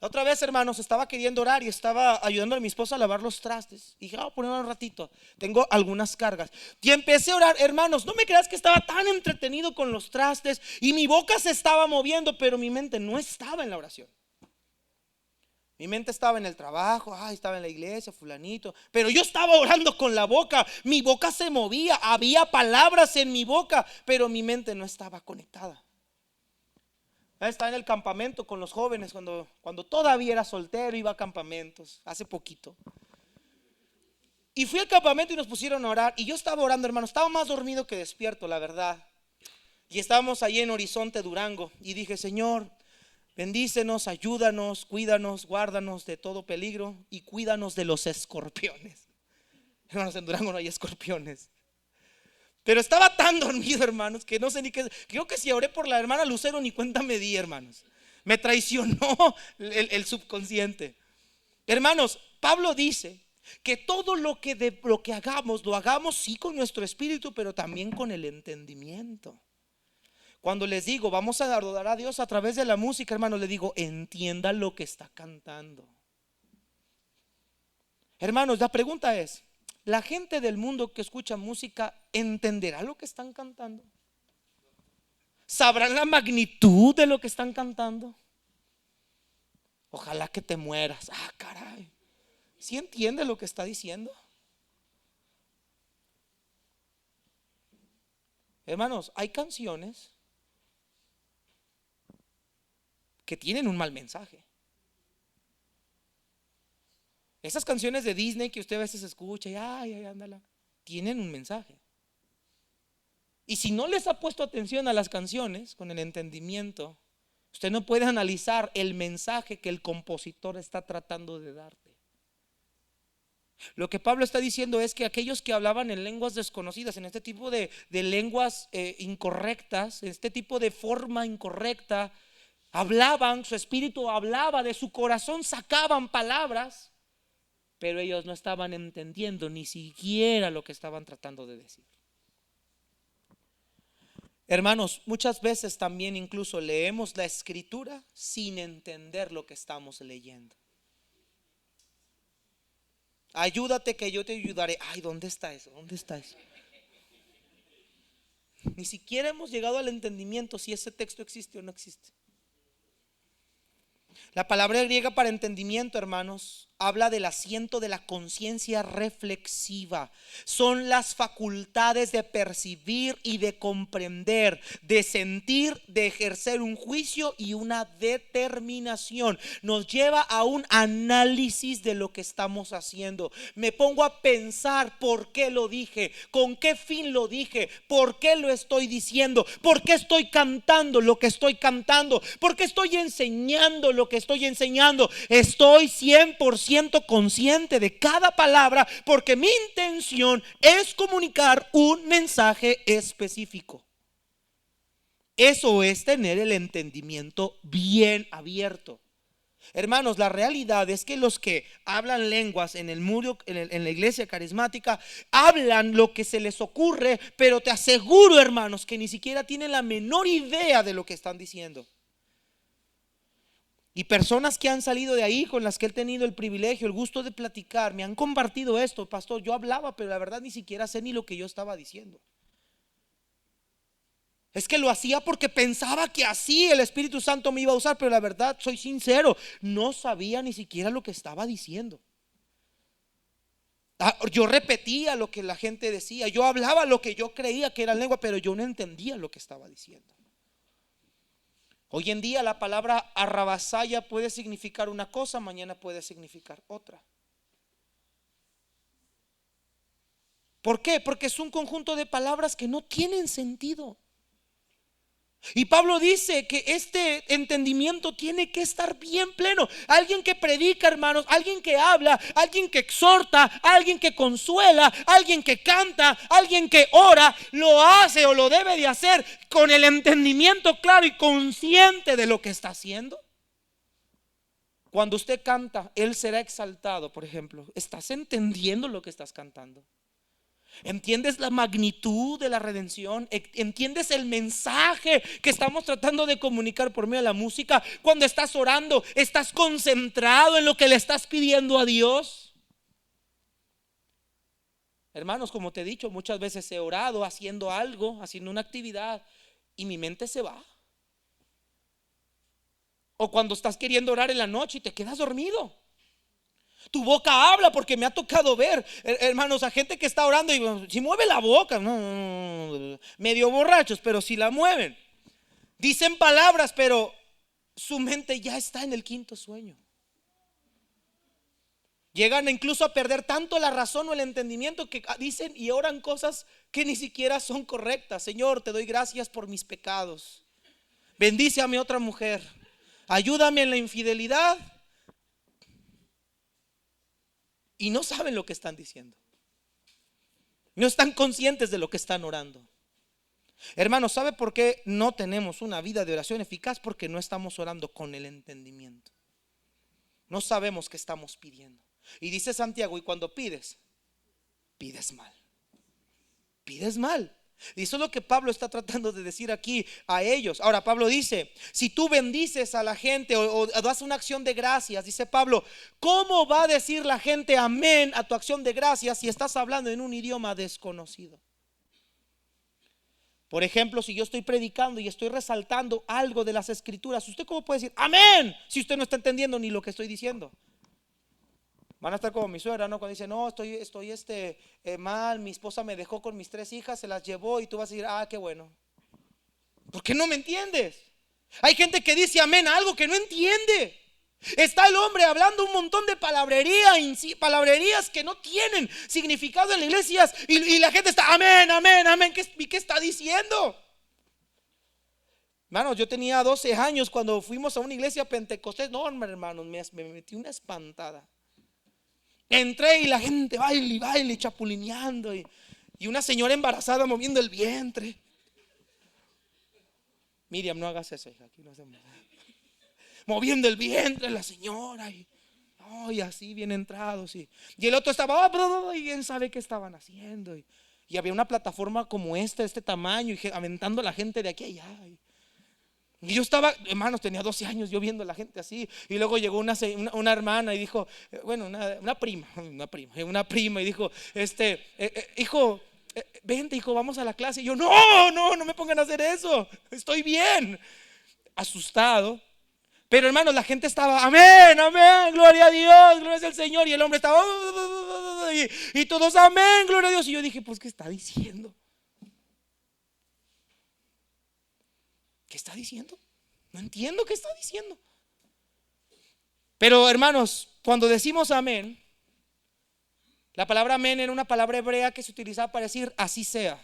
Otra vez, hermanos, estaba queriendo orar y estaba ayudando a mi esposa a lavar los trastes. Y dije, voy a poner un ratito, tengo algunas cargas. Y empecé a orar, hermanos, no me creas que estaba tan entretenido con los trastes y mi boca se estaba moviendo, pero mi mente no estaba en la oración. Mi mente estaba en el trabajo, estaba en la iglesia, fulanito, pero yo estaba orando con la boca. Mi boca se movía, había palabras en mi boca, pero mi mente no estaba conectada. Estaba en el campamento con los jóvenes cuando todavía era soltero, iba a campamentos, hace poquito. Y fui al campamento y nos pusieron a orar. Y yo estaba orando, hermano, estaba más dormido que despierto, la verdad. Y estábamos ahí en Horizonte, Durango. Y dije, Señor, bendícenos, ayúdanos, cuídanos, guárdanos de todo peligro y cuídanos de los escorpiones. Hermanos, en Durango no hay escorpiones. Pero estaba tan dormido, hermanos, que no sé ni qué. Creo que si oré por la hermana Lucero ni cuenta me di, hermanos. Me traicionó el subconsciente. Hermanos, Pablo dice que todo lo que hagamos, lo hagamos sí con nuestro espíritu, pero también con el entendimiento. Cuando les digo, vamos a adorar a Dios a través de la música, hermano, le digo, entienda lo que está cantando. Hermanos, la pregunta es, ¿la gente del mundo que escucha música entenderá lo que están cantando? ¿Sabrán la magnitud de lo que están cantando? Ojalá que te mueras. Ah, caray. ¿Sí entiende lo que está diciendo? Hermanos, hay canciones que tienen un mal mensaje. Esas canciones de Disney que usted a veces escucha y ay, ándala, tienen un mensaje. Y si no les ha puesto atención a las canciones con el entendimiento, usted no puede analizar el mensaje que el compositor está tratando de darte. Lo que Pablo está diciendo es que aquellos que hablaban en lenguas desconocidas, en este tipo de lenguas incorrectas, en este tipo de forma incorrecta, hablaban, su espíritu hablaba, de su corazón sacaban palabras, pero ellos no estaban entendiendo ni siquiera lo que estaban tratando de decir. Hermanos, muchas veces también incluso leemos la escritura sin entender lo que estamos leyendo. Ayúdate que yo te ayudaré. Ay, ¿dónde está eso? ¿Dónde está eso? Ni siquiera hemos llegado al entendimiento si ese texto existe o no existe. La palabra griega para entendimiento, hermanos, habla del asiento de la conciencia reflexiva. Son las facultades de percibir y de comprender, de sentir, de ejercer un juicio y una determinación. Nos lleva a un análisis de lo que estamos haciendo. Me pongo a pensar por qué lo dije, con qué fin lo dije, por qué lo estoy diciendo, por qué estoy cantando lo que estoy cantando, por qué estoy enseñando lo que estoy enseñando. Estoy 100% consciente de cada palabra porque mi intención es comunicar un mensaje específico. Eso es tener el entendimiento bien abierto. Hermanos, la realidad es que los que hablan lenguas en el muro, en la iglesia carismática, hablan lo que se les ocurre, pero te aseguro, hermanos, que ni siquiera tienen la menor idea de lo que están diciendo. Y personas que han salido de ahí, con las que he tenido el privilegio, el gusto de platicar, me han compartido esto: pastor, yo hablaba, pero la verdad ni siquiera sé ni lo que yo estaba diciendo. Es que lo hacía porque pensaba que así el Espíritu Santo me iba a usar, pero la verdad, soy sincero, no sabía ni siquiera lo que estaba diciendo. Yo repetía lo que la gente decía, yo hablaba lo que yo creía que era lengua, pero yo no entendía lo que estaba diciendo. Hoy en día la palabra arrabasaya puede significar una cosa, mañana puede significar otra. ¿Por qué? Porque es un conjunto de palabras que no tienen sentido. Y Pablo dice que este entendimiento tiene que estar bien pleno. Alguien que predica, hermanos, alguien que habla, alguien que exhorta, alguien que consuela, alguien que canta, alguien que ora, lo hace o lo debe de hacer con el entendimiento claro y consciente de lo que está haciendo. Cuando usted canta, Él será exaltado, por ejemplo. ¿Estás entendiendo lo que estás cantando? ¿Entiendes la magnitud de la redención? ¿Entiendes el mensaje que estamos tratando de comunicar por medio de la música? Cuando estás orando, ¿estás concentrado en lo que le estás pidiendo a Dios? Hermanos, como te he dicho, muchas veces he orado haciendo algo, haciendo una actividad, y mi mente se va. O cuando estás queriendo orar en la noche y te quedas dormido. Tu boca habla, porque me ha tocado ver, hermanos, a gente que está orando y si mueve la boca, no, medio borrachos, pero si la mueven. Dicen palabras, pero su mente ya está en el quinto sueño. Llegan incluso a perder tanto la razón o el entendimiento que dicen y oran cosas que ni siquiera son correctas. Señor, te doy gracias por mis pecados. Bendice a mi otra mujer. Ayúdame en la infidelidad. Y no saben lo que están diciendo. No están conscientes de lo que están orando. Hermanos, ¿sabe por qué no tenemos una vida de oración eficaz? Porque no estamos orando con el entendimiento. No sabemos qué estamos pidiendo. Y dice Santiago, y cuando pides, pides mal. Pides mal. Y eso es lo que Pablo está tratando de decir aquí a ellos. Ahora Pablo dice, si tú bendices a la gente o das una acción de gracias, dice Pablo, ¿cómo va a decir la gente amén a tu acción de gracias si estás hablando en un idioma desconocido? Por ejemplo, si yo estoy predicando y estoy resaltando algo de las escrituras, ¿usted cómo puede decir amén si usted no está entendiendo ni lo que estoy diciendo? Van a estar como mi suegra, ¿no? Cuando dice, no, estoy mal, mi esposa me dejó con mis 3 hijas, se las llevó, y tú vas a decir, qué bueno. ¿Por qué no me entiendes? Hay gente que dice amén a algo que no entiende. Está el hombre hablando un montón de palabrerías que no tienen significado en las iglesias, y la gente está amén, amén, amén. ¿Qué está diciendo? Hermanos, yo tenía 12 años cuando fuimos a una iglesia pentecostés. No, hermanos, me metí una espantada. Entré y la gente baile y baile, chapulineando, y una señora embarazada moviendo el vientre. Miriam, no hagas eso, hija, aquí no hacemos nada. Moviendo el vientre la señora, y así bien entrados, y el otro estaba, y quién sabe qué estaban haciendo, y había una plataforma como este tamaño, y aventando a la gente de aquí a allá. Y yo estaba, hermanos, tenía 12 años yo viendo a la gente así. Y luego llegó una hermana y dijo, bueno, una prima y dijo, hijo, vente, hijo, vamos a la clase. Y yo, no me pongan a hacer eso, estoy bien. Asustado. Pero hermanos, la gente estaba, amén, amén, gloria a Dios, gloria al Señor. Y el hombre estaba, y todos, amén, gloria a Dios. Y yo dije, pues, ¿qué está diciendo? ¿Qué está diciendo? No entiendo qué está diciendo. Pero hermanos, cuando decimos amén, la palabra amén era una palabra hebrea que se utilizaba para decir así sea.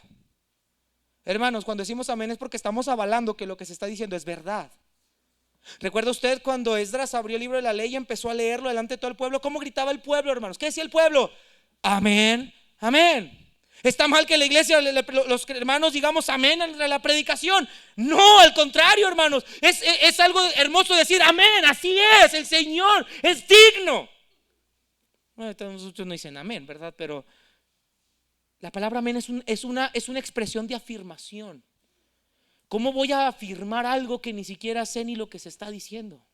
Hermanos, cuando decimos amén es porque estamos avalando que lo que se está diciendo es verdad. ¿Recuerda usted cuando Esdras abrió el libro de la ley y empezó a leerlo delante de todo el pueblo? ¿Cómo gritaba el pueblo, hermanos? ¿Qué decía el pueblo? Amén, amén. ¿Está mal que la iglesia, los hermanos digamos amén a la predicación? No, al contrario, hermanos, es algo hermoso decir amén, así es, el Señor es digno. Bueno, muchos no dicen amén, ¿verdad? Pero la palabra amén es una expresión de afirmación. ¿Cómo voy a afirmar algo que ni siquiera sé ni lo que se está diciendo?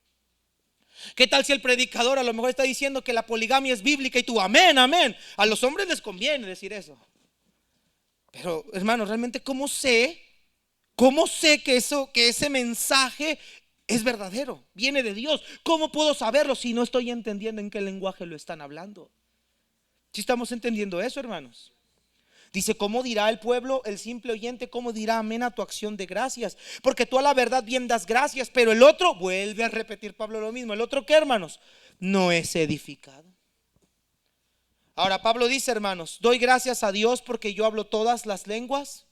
¿Qué tal si el predicador a lo mejor está diciendo que la poligamia es bíblica y tú amén, amén? A los hombres les conviene decir eso. Pero hermanos, realmente ¿cómo sé que ese mensaje es verdadero? Viene de Dios. ¿Cómo puedo saberlo si no estoy entendiendo en qué lenguaje lo están hablando? ¿Sí estamos entendiendo eso, hermanos? Dice, ¿cómo dirá el pueblo, el simple oyente, cómo dirá amén a tu acción de gracias? Porque tú a la verdad bien das gracias, pero el otro, vuelve a repetir Pablo lo mismo, ¿el otro qué, hermanos? No es edificado. Ahora Pablo dice, hermanos, doy gracias a Dios porque yo hablo todas las lenguas.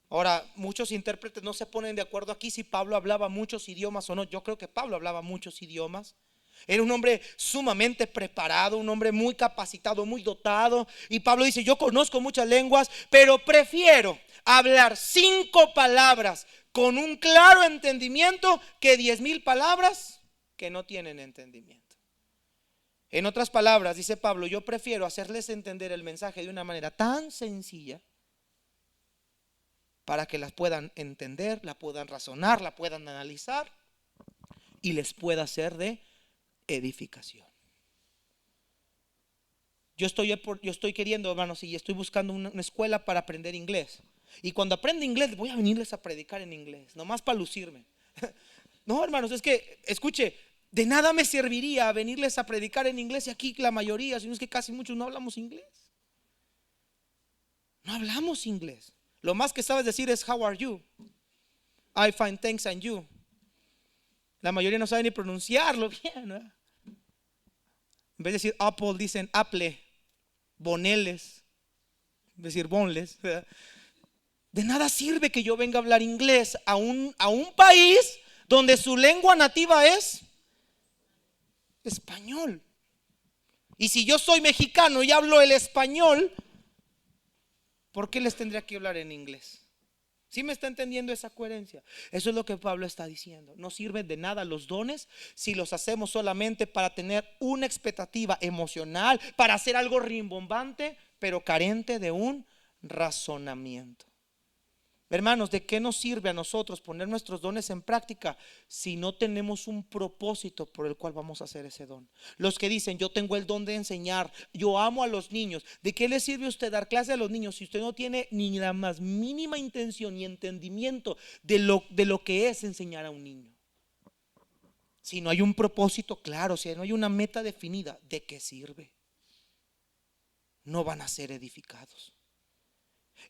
Ahora muchos intérpretes no se ponen de acuerdo aquí si Pablo hablaba muchos idiomas o no. Yo creo que Pablo hablaba muchos idiomas. Era un hombre sumamente preparado, un hombre muy capacitado, muy dotado. Y Pablo dice, yo conozco muchas lenguas, pero prefiero hablar 5 palabras con un claro entendimiento que 10,000 palabras que no tienen entendimiento. En otras palabras, dice Pablo, yo prefiero hacerles entender el mensaje de una manera tan sencilla para que las puedan entender, la puedan razonar, la puedan analizar y les pueda ser de edificación. Yo estoy queriendo, hermanos, y estoy buscando una escuela para aprender inglés. Y cuando aprenda inglés voy a venirles a predicar en inglés, nomás para lucirme. No, hermanos, es que, escuche, de nada me serviría venirles a predicar en inglés y aquí la mayoría, si no es que casi muchos no hablamos inglés. No hablamos inglés. Lo más que sabes decir es how are you, I fine thanks and you. La mayoría no sabe ni pronunciarlo bien, ¿no? En vez de decir Apple, dicen Apple, Boneles, en vez de decir Bonles. De nada sirve que yo venga a hablar inglés a un país donde su lengua nativa es español. Y si yo soy mexicano y hablo el español, ¿por qué les tendría que hablar en inglés? ¿Sí me está entendiendo esa coherencia? Eso es lo que Pablo está diciendo. No sirven de nada los dones si los hacemos solamente para tener una expectativa emocional, para hacer algo rimbombante, pero carente de un razonamiento. Hermanos, ¿de qué nos sirve a nosotros poner nuestros dones en práctica si no tenemos un propósito por el cual vamos a hacer ese don? Los que dicen, yo tengo el don de enseñar, yo amo a los niños. ¿De qué le sirve a usted dar clase a los niños si usted no tiene ni la más mínima intención ni entendimiento de lo que es enseñar a un niño? Si no hay un propósito claro, si no hay una meta definida, ¿de qué sirve? No van a ser edificados.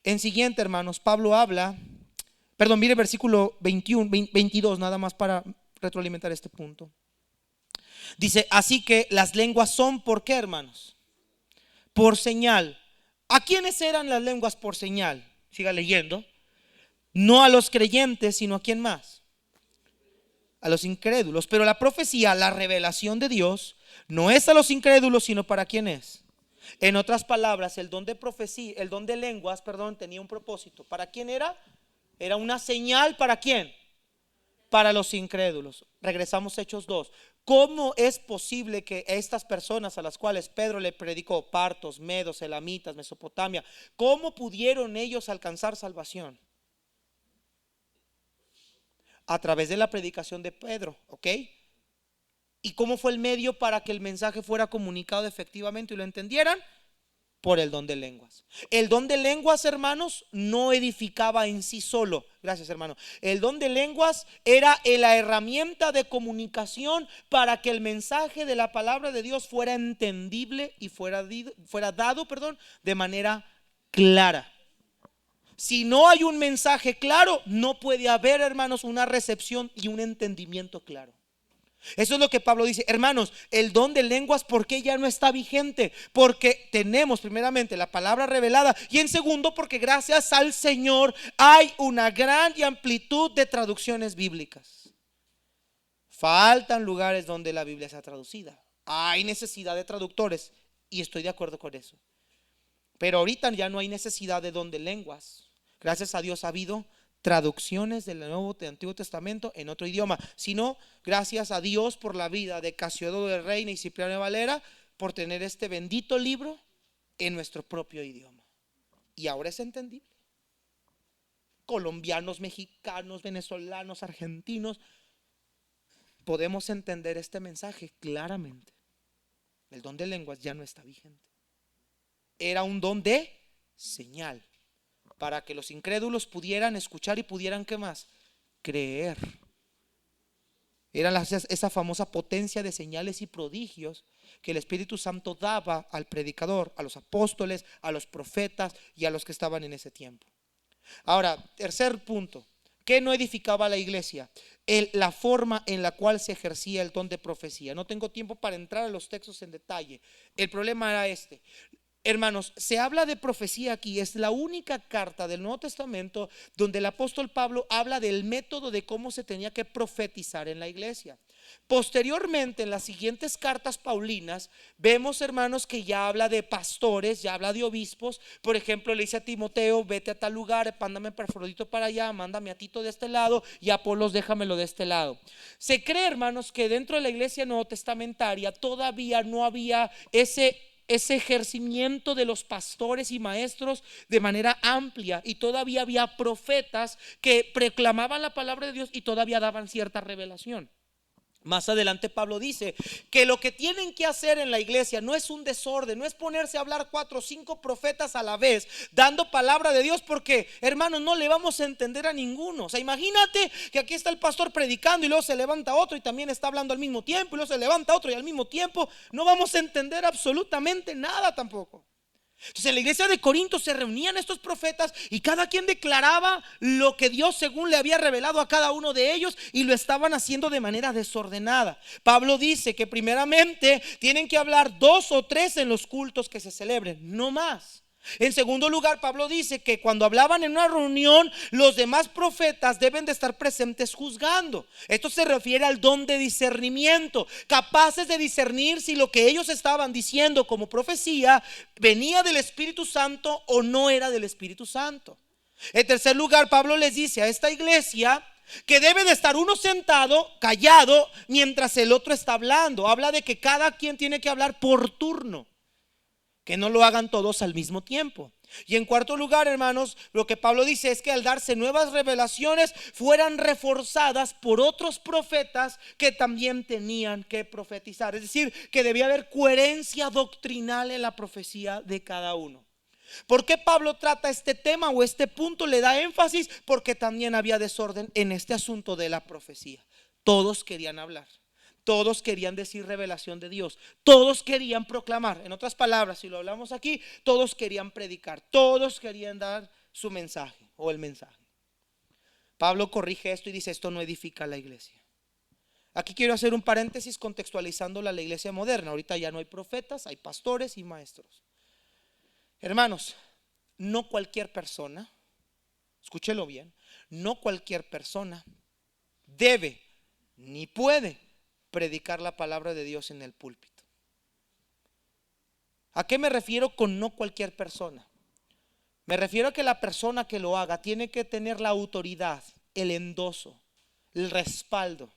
En siguiente, hermanos, Pablo habla, mire versículo 22, nada más para retroalimentar este punto. Dice, así que las lenguas son, ¿por qué, hermanos? Por señal. ¿A quiénes eran las lenguas por señal? Siga leyendo. No a los creyentes, sino a quién más, a los incrédulos. Pero la profecía, la revelación de Dios, no es a los incrédulos, sino para quién es. En otras palabras, el don de profecía, el don de lenguas, tenía un propósito. ¿Para quién era? Era una señal, ¿para quién? Para los incrédulos. Regresamos a Hechos 2. ¿Cómo es posible que estas personas a las cuales Pedro le predicó, partos, medos, elamitas, Mesopotamia, cómo pudieron ellos alcanzar salvación? A través de la predicación de Pedro, ¿ok? ¿Y cómo fue el medio para que el mensaje fuera comunicado efectivamente y lo entendieran? Por el don de lenguas. El don de lenguas, hermanos, no edificaba en sí solo. Gracias, hermano. El don de lenguas era la herramienta de comunicación para que el mensaje de la palabra de Dios fuera entendible y fuera dado de manera clara. Si no hay un mensaje claro, no puede haber, hermanos, una recepción y un entendimiento claro. Eso es lo que Pablo dice. Hermanos, el don de lenguas, ¿por qué ya no está vigente? Porque tenemos primeramente la palabra revelada, y en segundo porque gracias al Señor hay una gran y amplitud de traducciones bíblicas. Faltan lugares donde la Biblia sea traducida. Hay necesidad de traductores y estoy de acuerdo con eso. Pero ahorita ya no hay necesidad de don de lenguas. Gracias a Dios ha habido traducciones del Antiguo Testamento en otro idioma, sino gracias a Dios por la vida de Casiodoro de Reina y Cipriano de Valera, por tener este bendito libro en nuestro propio idioma. Y ahora es entendible. Colombianos, mexicanos, venezolanos, argentinos, podemos entender este mensaje claramente. El don de lenguas ya no está vigente. Era un don de señal, para que los incrédulos pudieran escuchar y pudieran, ¿qué más? Creer. Era esa famosa potencia de señales y prodigios que el Espíritu Santo daba al predicador, a los apóstoles, a los profetas y a los que estaban en ese tiempo. Ahora, tercer punto, ¿qué no edificaba la iglesia? La forma en la cual se ejercía el don de profecía. No tengo tiempo para entrar a los textos en detalle. El problema era este. Hermanos, se habla de profecía aquí. Es la única carta del Nuevo Testamento donde el apóstol Pablo habla del método de cómo se tenía que profetizar en la iglesia. Posteriormente, en las siguientes cartas paulinas, vemos, hermanos, que ya habla de pastores, ya habla de obispos. Por ejemplo, le dice a Timoteo, vete a tal lugar, mándame a Epafrodito para allá, mándame a Tito de este lado y a Apolos déjamelo de este lado. Se cree, hermanos, que dentro de la iglesia neotestamentaria todavía no había ese ejercimiento de los pastores y maestros de manera amplia, y todavía había profetas que proclamaban la palabra de Dios y todavía daban cierta revelación. Más adelante Pablo dice que lo que tienen que hacer en la iglesia no es un desorden, no es ponerse a hablar 4 o 5 profetas a la vez dando palabra de Dios, porque, hermanos, no le vamos a entender a ninguno. O sea, imagínate que aquí está el pastor predicando y luego se levanta otro y también está hablando al mismo tiempo, y luego se levanta otro y al mismo tiempo. No vamos a entender absolutamente nada tampoco. Entonces en la iglesia de Corinto se reunían estos profetas y cada quien declaraba lo que Dios según le había revelado a cada uno de ellos, y lo estaban haciendo de manera desordenada. Pablo dice que primeramente tienen que hablar 2 o 3 en los cultos que se celebren, no más. En segundo lugar, Pablo dice que cuando hablaban en una reunión, los demás profetas deben de estar presentes juzgando. Esto se refiere al don de discernimiento, capaces de discernir si lo que ellos estaban diciendo como profecía venía del Espíritu Santo o no era del Espíritu Santo. En tercer lugar, Pablo les dice a esta iglesia que debe de estar uno sentado, callado, mientras el otro está hablando. Habla de que cada quien tiene que hablar por turno, que no lo hagan todos al mismo tiempo. Y en cuarto lugar, hermanos, lo que Pablo dice es que al darse nuevas revelaciones fueran reforzadas por otros profetas que también tenían que profetizar. Es decir, que debía haber coherencia doctrinal en la profecía de cada uno. ¿Por qué Pablo trata este tema o este punto? Le da énfasis porque también había desorden en este asunto de la profecía. Todos querían hablar. Todos querían decir revelación de Dios. Todos querían proclamar. En otras palabras, si lo hablamos aquí, todos querían predicar. Todos querían dar su mensaje o el mensaje. Pablo corrige esto y dice: esto no edifica a la iglesia. Aquí quiero hacer un paréntesis contextualizando la iglesia moderna. Ahorita ya no hay profetas, hay pastores y maestros. Hermanos, no cualquier persona, escúchelo bien, no cualquier persona debe ni puede predicar la palabra de Dios en el púlpito. ¿A qué me refiero con no cualquier persona? Me refiero a que la persona que lo haga tiene que tener la autoridad, el endoso, el respaldo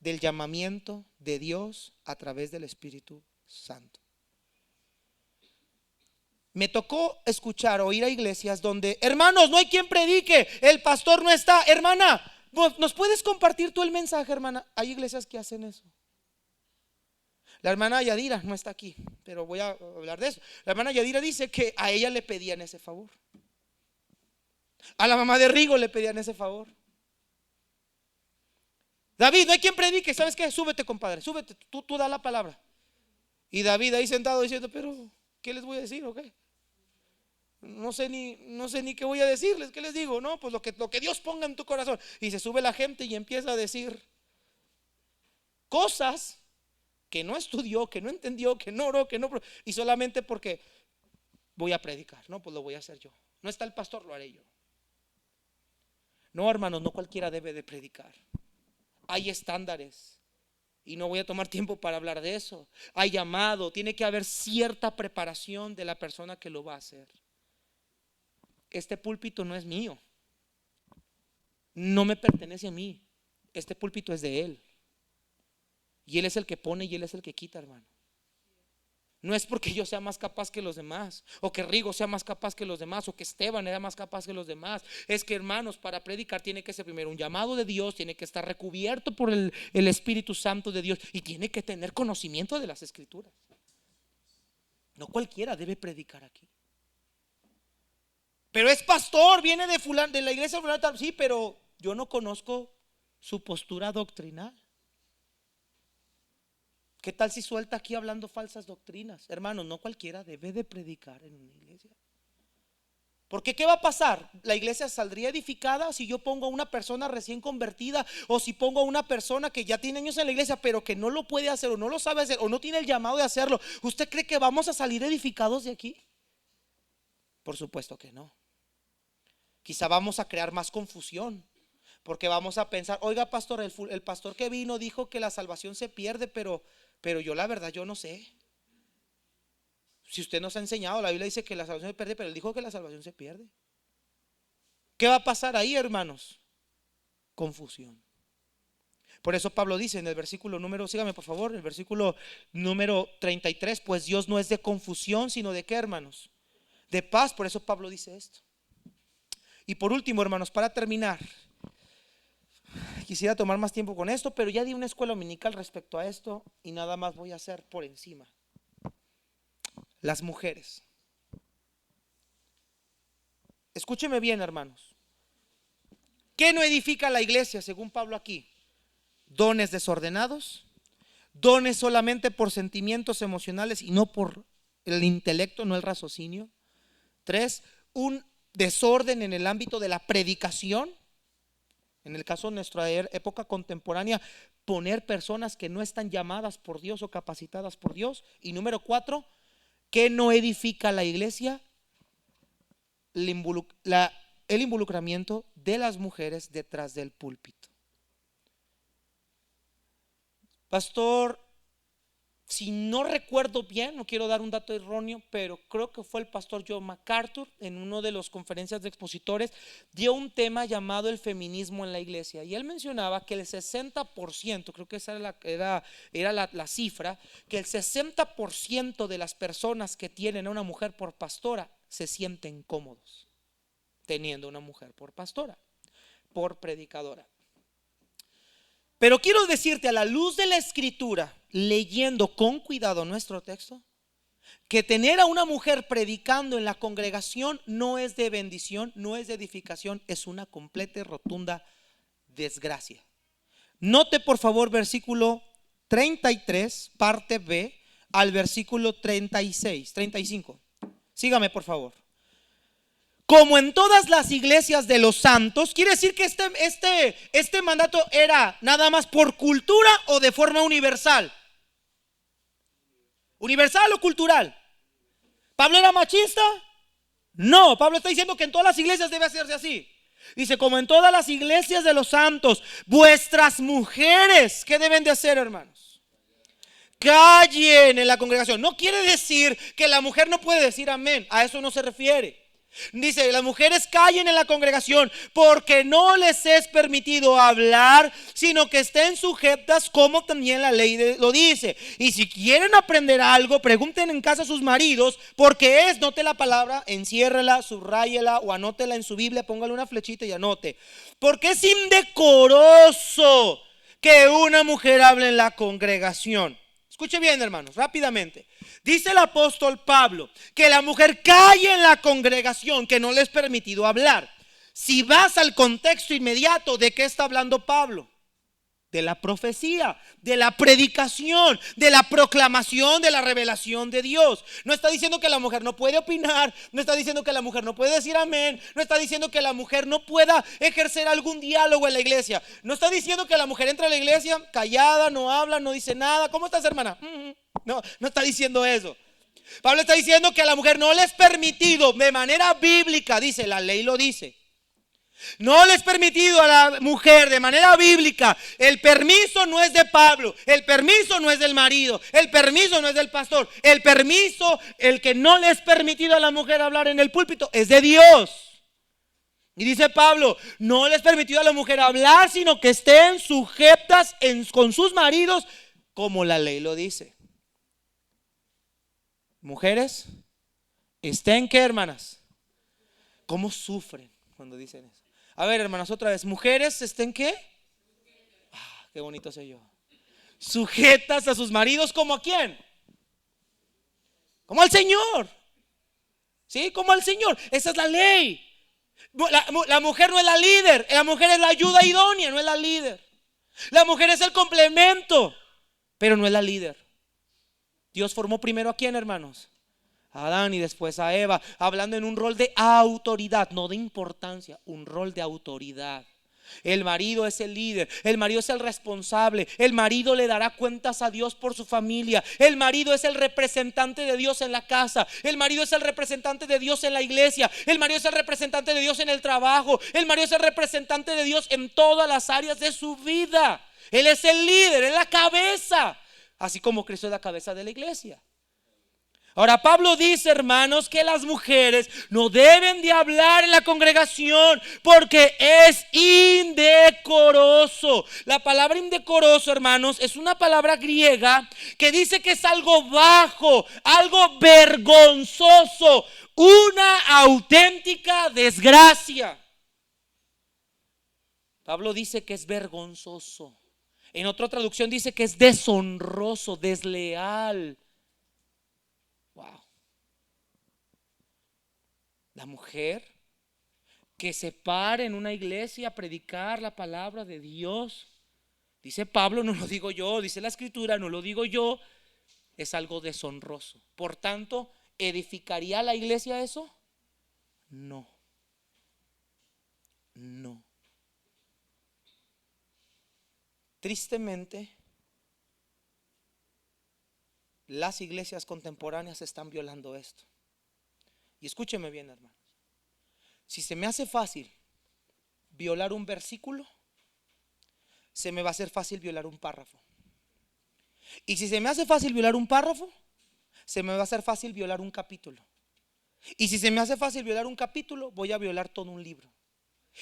del llamamiento de Dios a través del Espíritu Santo. Me tocó escuchar o ir a iglesias donde, hermanos, no hay quien predique, el pastor no está. Hermana, ¿nos puedes compartir tú el mensaje, hermana? Hay iglesias que hacen eso. La hermana Yadira no está aquí, pero voy a hablar de eso. La hermana Yadira dice que a ella le pedían ese favor. A la mamá de Rigo le pedían ese favor. David, no hay quien predique, ¿sabes qué? Súbete, compadre, súbete, tú da la palabra. Y David ahí sentado diciendo: pero ¿qué les voy a decir o qué? No sé ni qué voy a decirles. ¿Qué les digo? No, pues lo que Dios ponga en tu corazón. Y se sube la gente y empieza a decir cosas que no estudió, que no entendió, que no oró, que no, y solamente porque voy a predicar. No, pues lo voy a hacer yo. No está el pastor, lo haré yo. No, hermanos, no cualquiera debe de predicar. Hay estándares y no voy a tomar tiempo para hablar de eso. Hay llamado, tiene que haber cierta preparación de la persona que lo va a hacer. Este púlpito no es mío, no me pertenece a mí. Este púlpito es de Él, y Él es el que pone y Él es el que quita, hermano. No es porque yo sea más capaz que los demás, o que Rigo sea más capaz que los demás, o que Esteban era más capaz que los demás. Es que, hermanos, para predicar tiene que ser primero un llamado de Dios, tiene que estar recubierto por el Espíritu Santo de Dios, y tiene que tener conocimiento de las Escrituras. No cualquiera debe predicar aquí. Pero es pastor, viene de la iglesia fulana. Sí, pero yo no conozco su postura doctrinal. ¿Qué tal si suelta aquí hablando falsas doctrinas? Hermanos, no cualquiera debe de predicar en una iglesia. Porque ¿qué va a pasar? ¿La iglesia saldría edificada si yo pongo a una persona recién convertida, o si pongo a una persona que ya tiene años en la iglesia pero que no lo puede hacer, o no lo sabe hacer, o no tiene el llamado de hacerlo? ¿Usted cree que vamos a salir edificados de aquí? Por supuesto que no. Quizá vamos a crear más confusión, porque vamos a pensar: oiga, pastor, el pastor que vino dijo que la salvación se pierde, pero yo la verdad yo no sé. Si usted nos ha enseñado, la Biblia dice que la salvación se pierde, pero él dijo que la salvación se pierde. ¿Qué va a pasar ahí, hermanos? Confusión. Por eso Pablo dice en el versículo número, sígame por favor, el versículo número 33: pues Dios no es de confusión, sino de ¿qué, hermanos? De paz. Por eso Pablo dice esto. Y por último, hermanos, para terminar, quisiera tomar más tiempo con esto, pero ya di una escuela dominical respecto a esto, y nada más voy a hacer por encima. Las mujeres. Escúcheme bien, hermanos. ¿Qué no edifica la iglesia según Pablo aquí? Dones desordenados, dones solamente por sentimientos emocionales y no por el intelecto, no el raciocinio. 3, un desorden en el ámbito de la predicación. En el caso de nuestra época contemporánea, poner personas que no están llamadas por Dios o capacitadas por Dios. Y número 4, que no edifica la iglesia, el involucramiento de las mujeres detrás del púlpito. Pastor, si no recuerdo bien, no quiero dar un dato erróneo, pero creo que fue el pastor John MacArthur, en una de las conferencias de expositores, dio un tema llamado el feminismo en la iglesia. Y él mencionaba que el 60%, creo que esa era la cifra, que el 60% de las personas que tienen a una mujer por pastora se sienten cómodos teniendo una mujer por pastora, por predicadora. Pero quiero decirte, a la luz de la escritura, leyendo con cuidado nuestro texto, que tener a una mujer predicando en la congregación no es de bendición, no es de edificación, es una completa y rotunda desgracia. Note por favor versículo 33, parte B, al versículo 35. Sígame por favor. Como en todas las iglesias de los santos, quiere decir que este mandato era nada más por cultura o de forma universal. ¿Universal o cultural? ¿Pablo era machista? No, Pablo está diciendo que en todas las iglesias debe hacerse así. Dice, como en todas las iglesias de los santos, vuestras mujeres, ¿qué deben de hacer, hermanos? Callen en la congregación. No quiere decir que la mujer no puede decir amén, a eso no se refiere. Dice, las mujeres callen en la congregación porque no les es permitido hablar, sino que estén sujetas como también la ley lo dice. Y si quieren aprender algo, pregunten en casa a sus maridos, porque note la palabra, enciérrela, subráyela o anótela en su Biblia, póngale una flechita y anote. Porque es indecoroso que una mujer hable en la congregación. Escuche bien, hermanos, rápidamente. Dice el apóstol Pablo que la mujer calle en la congregación, que no le es permitido hablar. Si vas al contexto inmediato, ¿de qué está hablando Pablo? De la profecía, de la predicación, de la proclamación, de la revelación de Dios. No está diciendo que la mujer no puede opinar, no está diciendo que la mujer no puede decir amén, no está diciendo que la mujer no pueda ejercer algún diálogo en la iglesia, no está diciendo que la mujer entra a la iglesia callada, no habla, no dice nada. ¿Cómo estás, hermana? No está diciendo eso. Pablo está diciendo que a la mujer no le es permitido de manera bíblica, dice, la ley lo dice. No le es permitido a la mujer de manera bíblica. El permiso no es de Pablo, el permiso no es del marido, el permiso no es del pastor. El permiso, el que no le es permitido a la mujer hablar en el púlpito, es de Dios. Y dice Pablo, no le es permitido a la mujer hablar, sino que estén sujetas con sus maridos, como la ley lo dice. Mujeres, ¿estén qué, hermanas? ¿Cómo sufren cuando dicen eso? A ver, hermanas, otra vez. Mujeres, ¿estén qué? Qué bonito soy yo. Sujetas a sus maridos, ¿como a quién? Como al Señor. ¿Sí? Como al Señor. Esa es la ley. La mujer no es la líder. La mujer es la ayuda idónea, no es la líder. La mujer es el complemento, pero no es la líder. Dios formó primero a quién, hermanos? A Adán y después a Eva, hablando en un rol de autoridad, no de importancia, un rol de autoridad. El marido es el líder, el marido es el responsable, el marido le dará cuentas a Dios por su familia, el marido es el representante de Dios en la casa, el marido es el representante de Dios en la iglesia, el marido es el representante de Dios en el trabajo, el marido es el representante de Dios en todas las áreas de su vida. Él es el líder, es la cabeza, así como Cristo es la cabeza de la iglesia. Ahora Pablo dice, hermanos, que las mujeres no deben de hablar en la congregación porque es indecoroso. La palabra indecoroso, hermanos, es una palabra griega que dice que es algo bajo, algo vergonzoso, una auténtica desgracia. Pablo dice que es vergonzoso. En otra traducción dice que es deshonroso, desleal. Wow. La mujer que se pare en una iglesia a predicar la palabra de Dios, dice Pablo, no lo digo yo, dice la escritura, no lo digo yo, es algo deshonroso. Por tanto, ¿edificaría la iglesia eso? No, no. Tristemente, las iglesias contemporáneas están violando esto. Y escúcheme bien, hermanos. Si se me hace fácil violar un versículo, se me va a hacer fácil violar un párrafo. Y si se me hace fácil violar un párrafo, se me va a hacer fácil violar un capítulo. Y si se me hace fácil violar un capítulo, voy a violar todo un libro.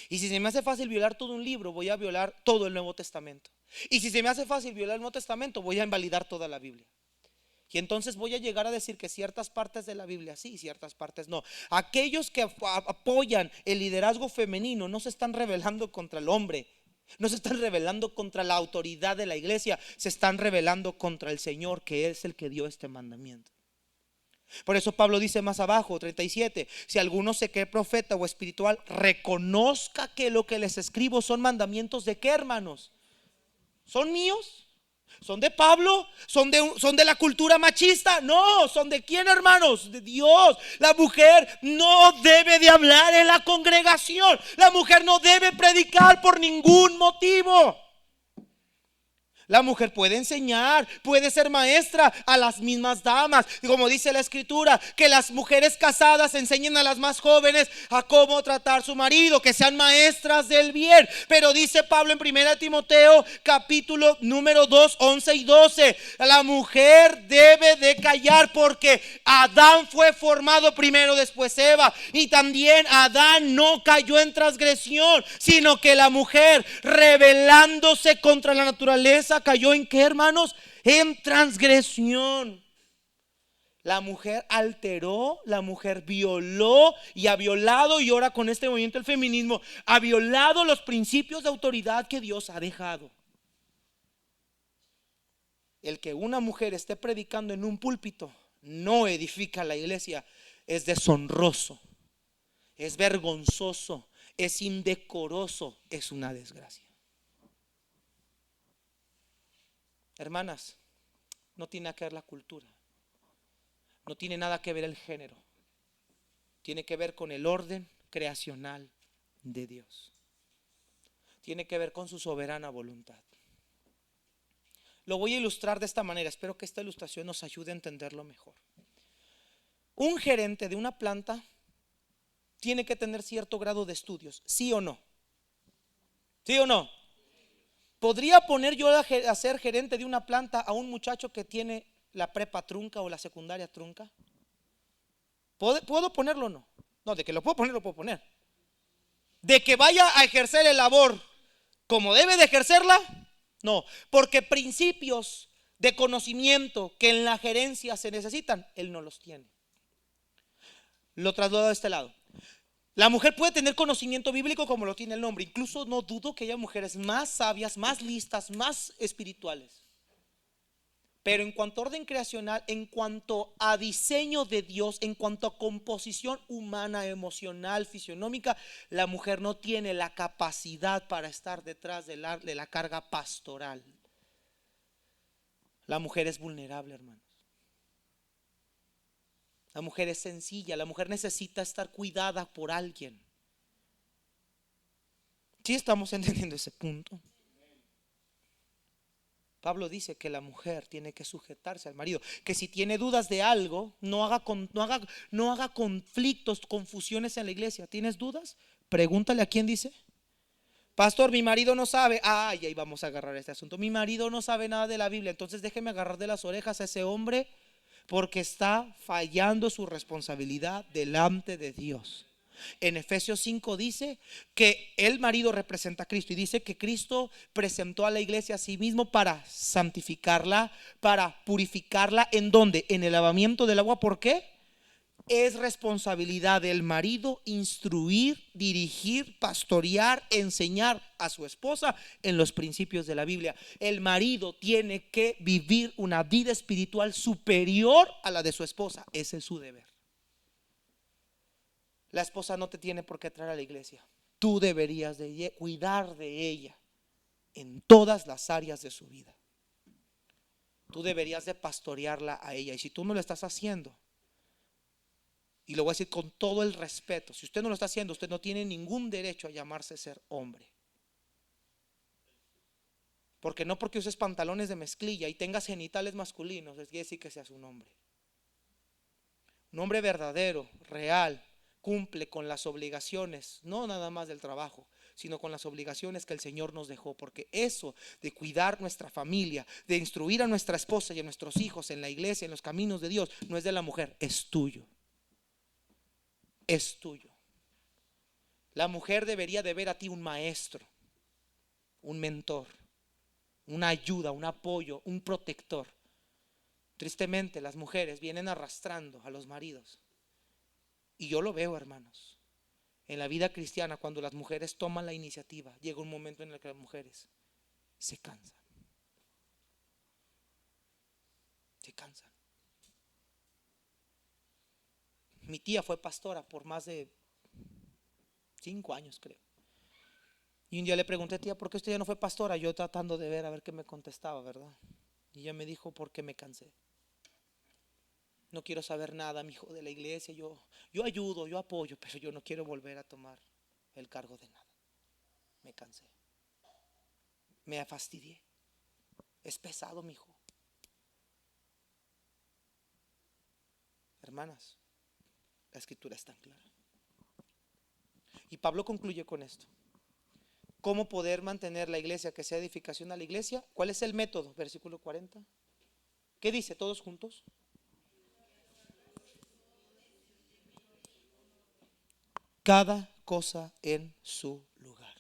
Y si se me hace fácil violar todo un libro, voy a violar todo el Nuevo Testamento. Y si se me hace fácil violar el Nuevo Testamento, voy a invalidar toda la Biblia. Y entonces voy a llegar a decir que ciertas partes de la Biblia sí y ciertas partes no. Aquellos que apoyan el liderazgo femenino no se están rebelando contra el hombre, no se están rebelando contra la autoridad de la iglesia, se están rebelando contra el Señor, que es el que dio este mandamiento. Por eso Pablo dice más abajo, 37, si alguno se cree profeta o espiritual, reconozca que lo que les escribo son mandamientos de qué, hermanos. ¿Son míos? ¿Son de Pablo? ¿Son de la cultura machista? No, ¿son de quién, hermanos? De Dios. La mujer no debe de hablar en la congregación. La mujer no debe predicar por ningún motivo. La mujer puede enseñar, puede ser maestra a las mismas damas. Y como dice la escritura, que las mujeres casadas enseñen a las más jóvenes a cómo tratar su marido, que sean maestras del bien. Pero dice Pablo en 1 Timoteo capítulo número 2, 11 y 12, la mujer debe de callar, porque Adán fue formado primero, después Eva. Y también Adán no cayó en transgresión, sino que la mujer, rebelándose contra la naturaleza, cayó en qué, hermanos? En transgresión. La mujer alteró, la mujer violó y ha violado, y ahora con este movimiento del feminismo ha violado los principios de autoridad que Dios ha dejado. El que una mujer esté predicando en un púlpito no edifica la iglesia, es deshonroso, es vergonzoso, es indecoroso, es una desgracia. Hermanas, no tiene nada que ver la cultura, no tiene nada que ver el género, tiene que ver con el orden creacional de Dios, tiene que ver con su soberana voluntad. Lo voy a ilustrar de esta manera, espero que esta ilustración nos ayude a entenderlo mejor. Un gerente de una planta tiene que tener cierto grado de estudios, ¿sí o no? ¿Sí o no? ¿Podría poner yo a ser gerente de una planta a un muchacho que tiene la prepa trunca o la secundaria trunca? ¿Puedo ponerlo o no? No, de que lo puedo poner, lo puedo poner. De que vaya a ejercer el labor como debe de ejercerla, no, porque principios de conocimiento que en la gerencia se necesitan, él no los tiene. Lo traslado a este lado. La mujer puede tener conocimiento bíblico como lo tiene el hombre. Incluso no dudo que haya mujeres más sabias, más listas, más espirituales. Pero en cuanto a orden creacional, en cuanto a diseño de Dios, en cuanto a composición humana, emocional, fisionómica, la mujer no tiene la capacidad para estar detrás de la carga pastoral. La mujer es vulnerable, hermanos. La mujer es sencilla, la mujer necesita estar cuidada por alguien. ¿Sí estamos entendiendo ese punto? Pablo dice que la mujer tiene que sujetarse al marido, que si tiene dudas de algo, no haga conflictos, confusiones en la iglesia. ¿Tienes dudas? Pregúntale a quién dice. Pastor, mi marido no sabe. Y ahí vamos a agarrar este asunto. Mi marido no sabe nada de la Biblia, entonces déjeme agarrar de las orejas a ese hombre, porque está fallando su responsabilidad delante de Dios. En Efesios 5 dice que el marido representa a Cristo, y dice que Cristo presentó a la iglesia a sí mismo para santificarla, para purificarla. ¿En dónde? En el lavamiento del agua. ¿Por qué? Es responsabilidad del marido instruir, dirigir, pastorear, enseñar a su esposa en los principios de la Biblia. El marido tiene que vivir una vida espiritual superior a la de su esposa. Ese es su deber. La esposa no te tiene por qué traer a la iglesia. Tú deberías de cuidar de ella en todas las áreas de su vida. Tú deberías de pastorearla a ella. Y si tú no lo estás haciendo, y lo voy a decir con todo el respeto, si usted no lo está haciendo, usted no tiene ningún derecho a llamarse ser hombre. Porque no porque uses pantalones de mezclilla y tengas genitales masculinos, es quiere decir que seas un hombre. Un hombre verdadero, real, cumple con las obligaciones, no nada más del trabajo, sino con las obligaciones que el Señor nos dejó. Porque eso de cuidar nuestra familia, de instruir a nuestra esposa y a nuestros hijos en la iglesia, en los caminos de Dios, no es de la mujer, es tuyo. Es tuyo. La mujer debería de ver a ti un maestro, un mentor, una ayuda, un apoyo, un protector. Tristemente las mujeres vienen arrastrando a los maridos. Y yo lo veo, hermanos, en la vida cristiana, cuando las mujeres toman la iniciativa, llega un momento en el que las mujeres se cansan. Se cansan. Mi tía fue pastora por más de 5 años, creo. Y un día le pregunté: tía, ¿por qué usted ya no fue pastora? Yo tratando de ver a ver qué me contestaba, ¿verdad? Y ella me dijo: porque me cansé. No quiero saber nada, mi hijo, de la iglesia. Yo ayudo, yo apoyo, pero yo no quiero volver a tomar el cargo de nada. Me cansé. Me fastidié. Es pesado, mi hijo. Hermanas, la escritura es tan clara. Y Pablo concluye con esto. ¿Cómo poder mantener la iglesia, que sea edificación a la iglesia? ¿Cuál es el método? Versículo 40. ¿Qué dice? Todos juntos. Cada cosa en su lugar.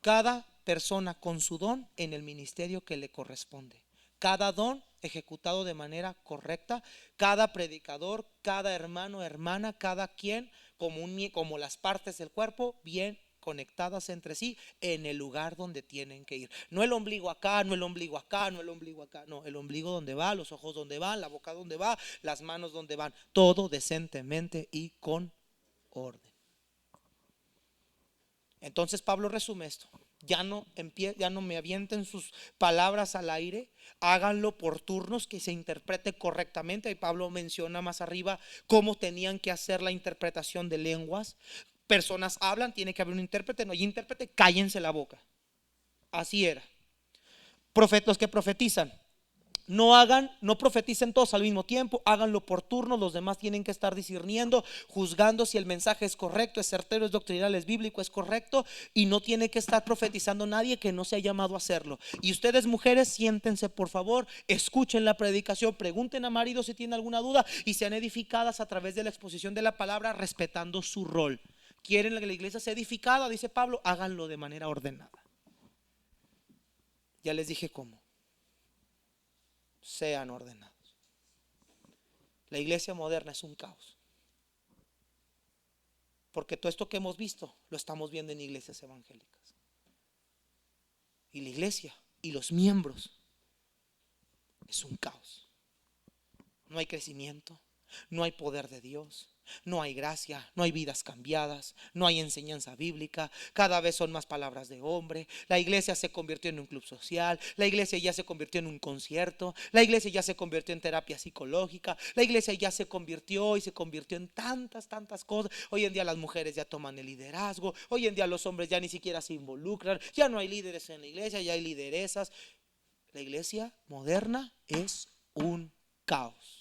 Cada persona con su don en el ministerio que le corresponde. Cada don ejecutado de manera correcta. Cada predicador, cada hermano, hermana, cada quien como las partes del cuerpo bien conectadas entre sí en el lugar donde tienen que ir. No el ombligo acá, no el ombligo acá, no el ombligo acá. No, el ombligo donde va, los ojos donde van, la boca donde va, las manos donde van. Todo decentemente y con orden. Entonces Pablo resume esto. Ya no me avienten sus palabras al aire, háganlo por turnos, que se interprete correctamente. Y Pablo menciona más arriba cómo tenían que hacer la interpretación de lenguas. Personas hablan, tiene que haber un intérprete, no hay intérprete, cállense la boca. Así era. Los que profetizan, no profeticen todos al mismo tiempo, háganlo por turno. Los demás tienen que estar discerniendo, juzgando si el mensaje es correcto, es certero, es doctrinal, es bíblico, es correcto. Y no tiene que estar profetizando nadie que no se ha llamado a hacerlo. Y ustedes, mujeres, siéntense por favor, escuchen la predicación, pregunten a marido si tienen alguna duda y sean edificadas a través de la exposición de la palabra, respetando su rol. Quieren que la iglesia sea edificada, dice Pablo, háganlo de manera ordenada. Ya les dije cómo. Sean ordenados. La iglesia moderna es un caos, porque todo esto que hemos visto lo estamos viendo en iglesias evangélicas. Y la iglesia y los miembros es un caos. No hay crecimiento, no hay poder de Dios, no hay gracia, no hay vidas cambiadas, no hay enseñanza bíblica. Cada vez son más palabras de hombre. La iglesia se convirtió en un club social. La iglesia ya se convirtió en un concierto. La iglesia ya se convirtió en terapia psicológica. La iglesia ya se convirtió en tantas cosas. Hoy en día las mujeres ya toman el liderazgo. Hoy en día los hombres ya ni siquiera se involucran. Ya no hay líderes en la iglesia, ya hay lideresas. La iglesia moderna es un caos.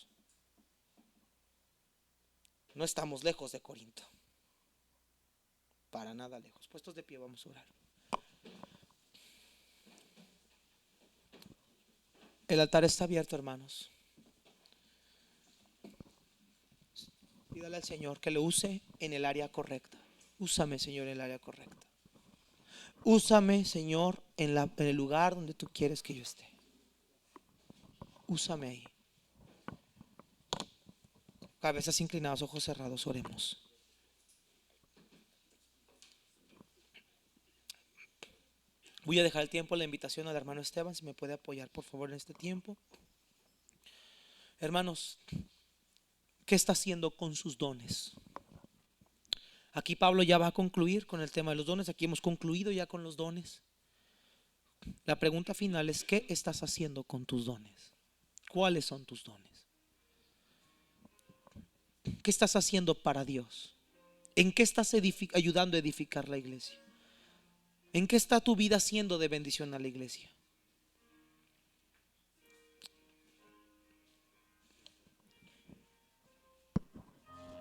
No estamos lejos de Corinto, para nada lejos. Puestos de pie, vamos a orar. El altar está abierto, hermanos. Pídale al Señor que lo use en el área correcta. Úsame, Señor, en el área correcta. Úsame, Señor, en el lugar donde tú quieres que yo esté. Úsame ahí. Cabezas inclinadas, ojos cerrados, oremos. Voy a dejar el tiempo, la invitación al hermano Esteban, si me puede apoyar por favor en este tiempo. Hermanos, ¿qué está haciendo con sus dones? Aquí Pablo ya va a concluir con el tema de los dones. Aquí hemos concluido ya con los dones. La pregunta final es: ¿qué estás haciendo con tus dones? ¿Cuáles son tus dones? ¿Qué estás haciendo para Dios? ¿En qué estás ayudando a edificar la iglesia? ¿En qué está tu vida siendo de bendición a la iglesia?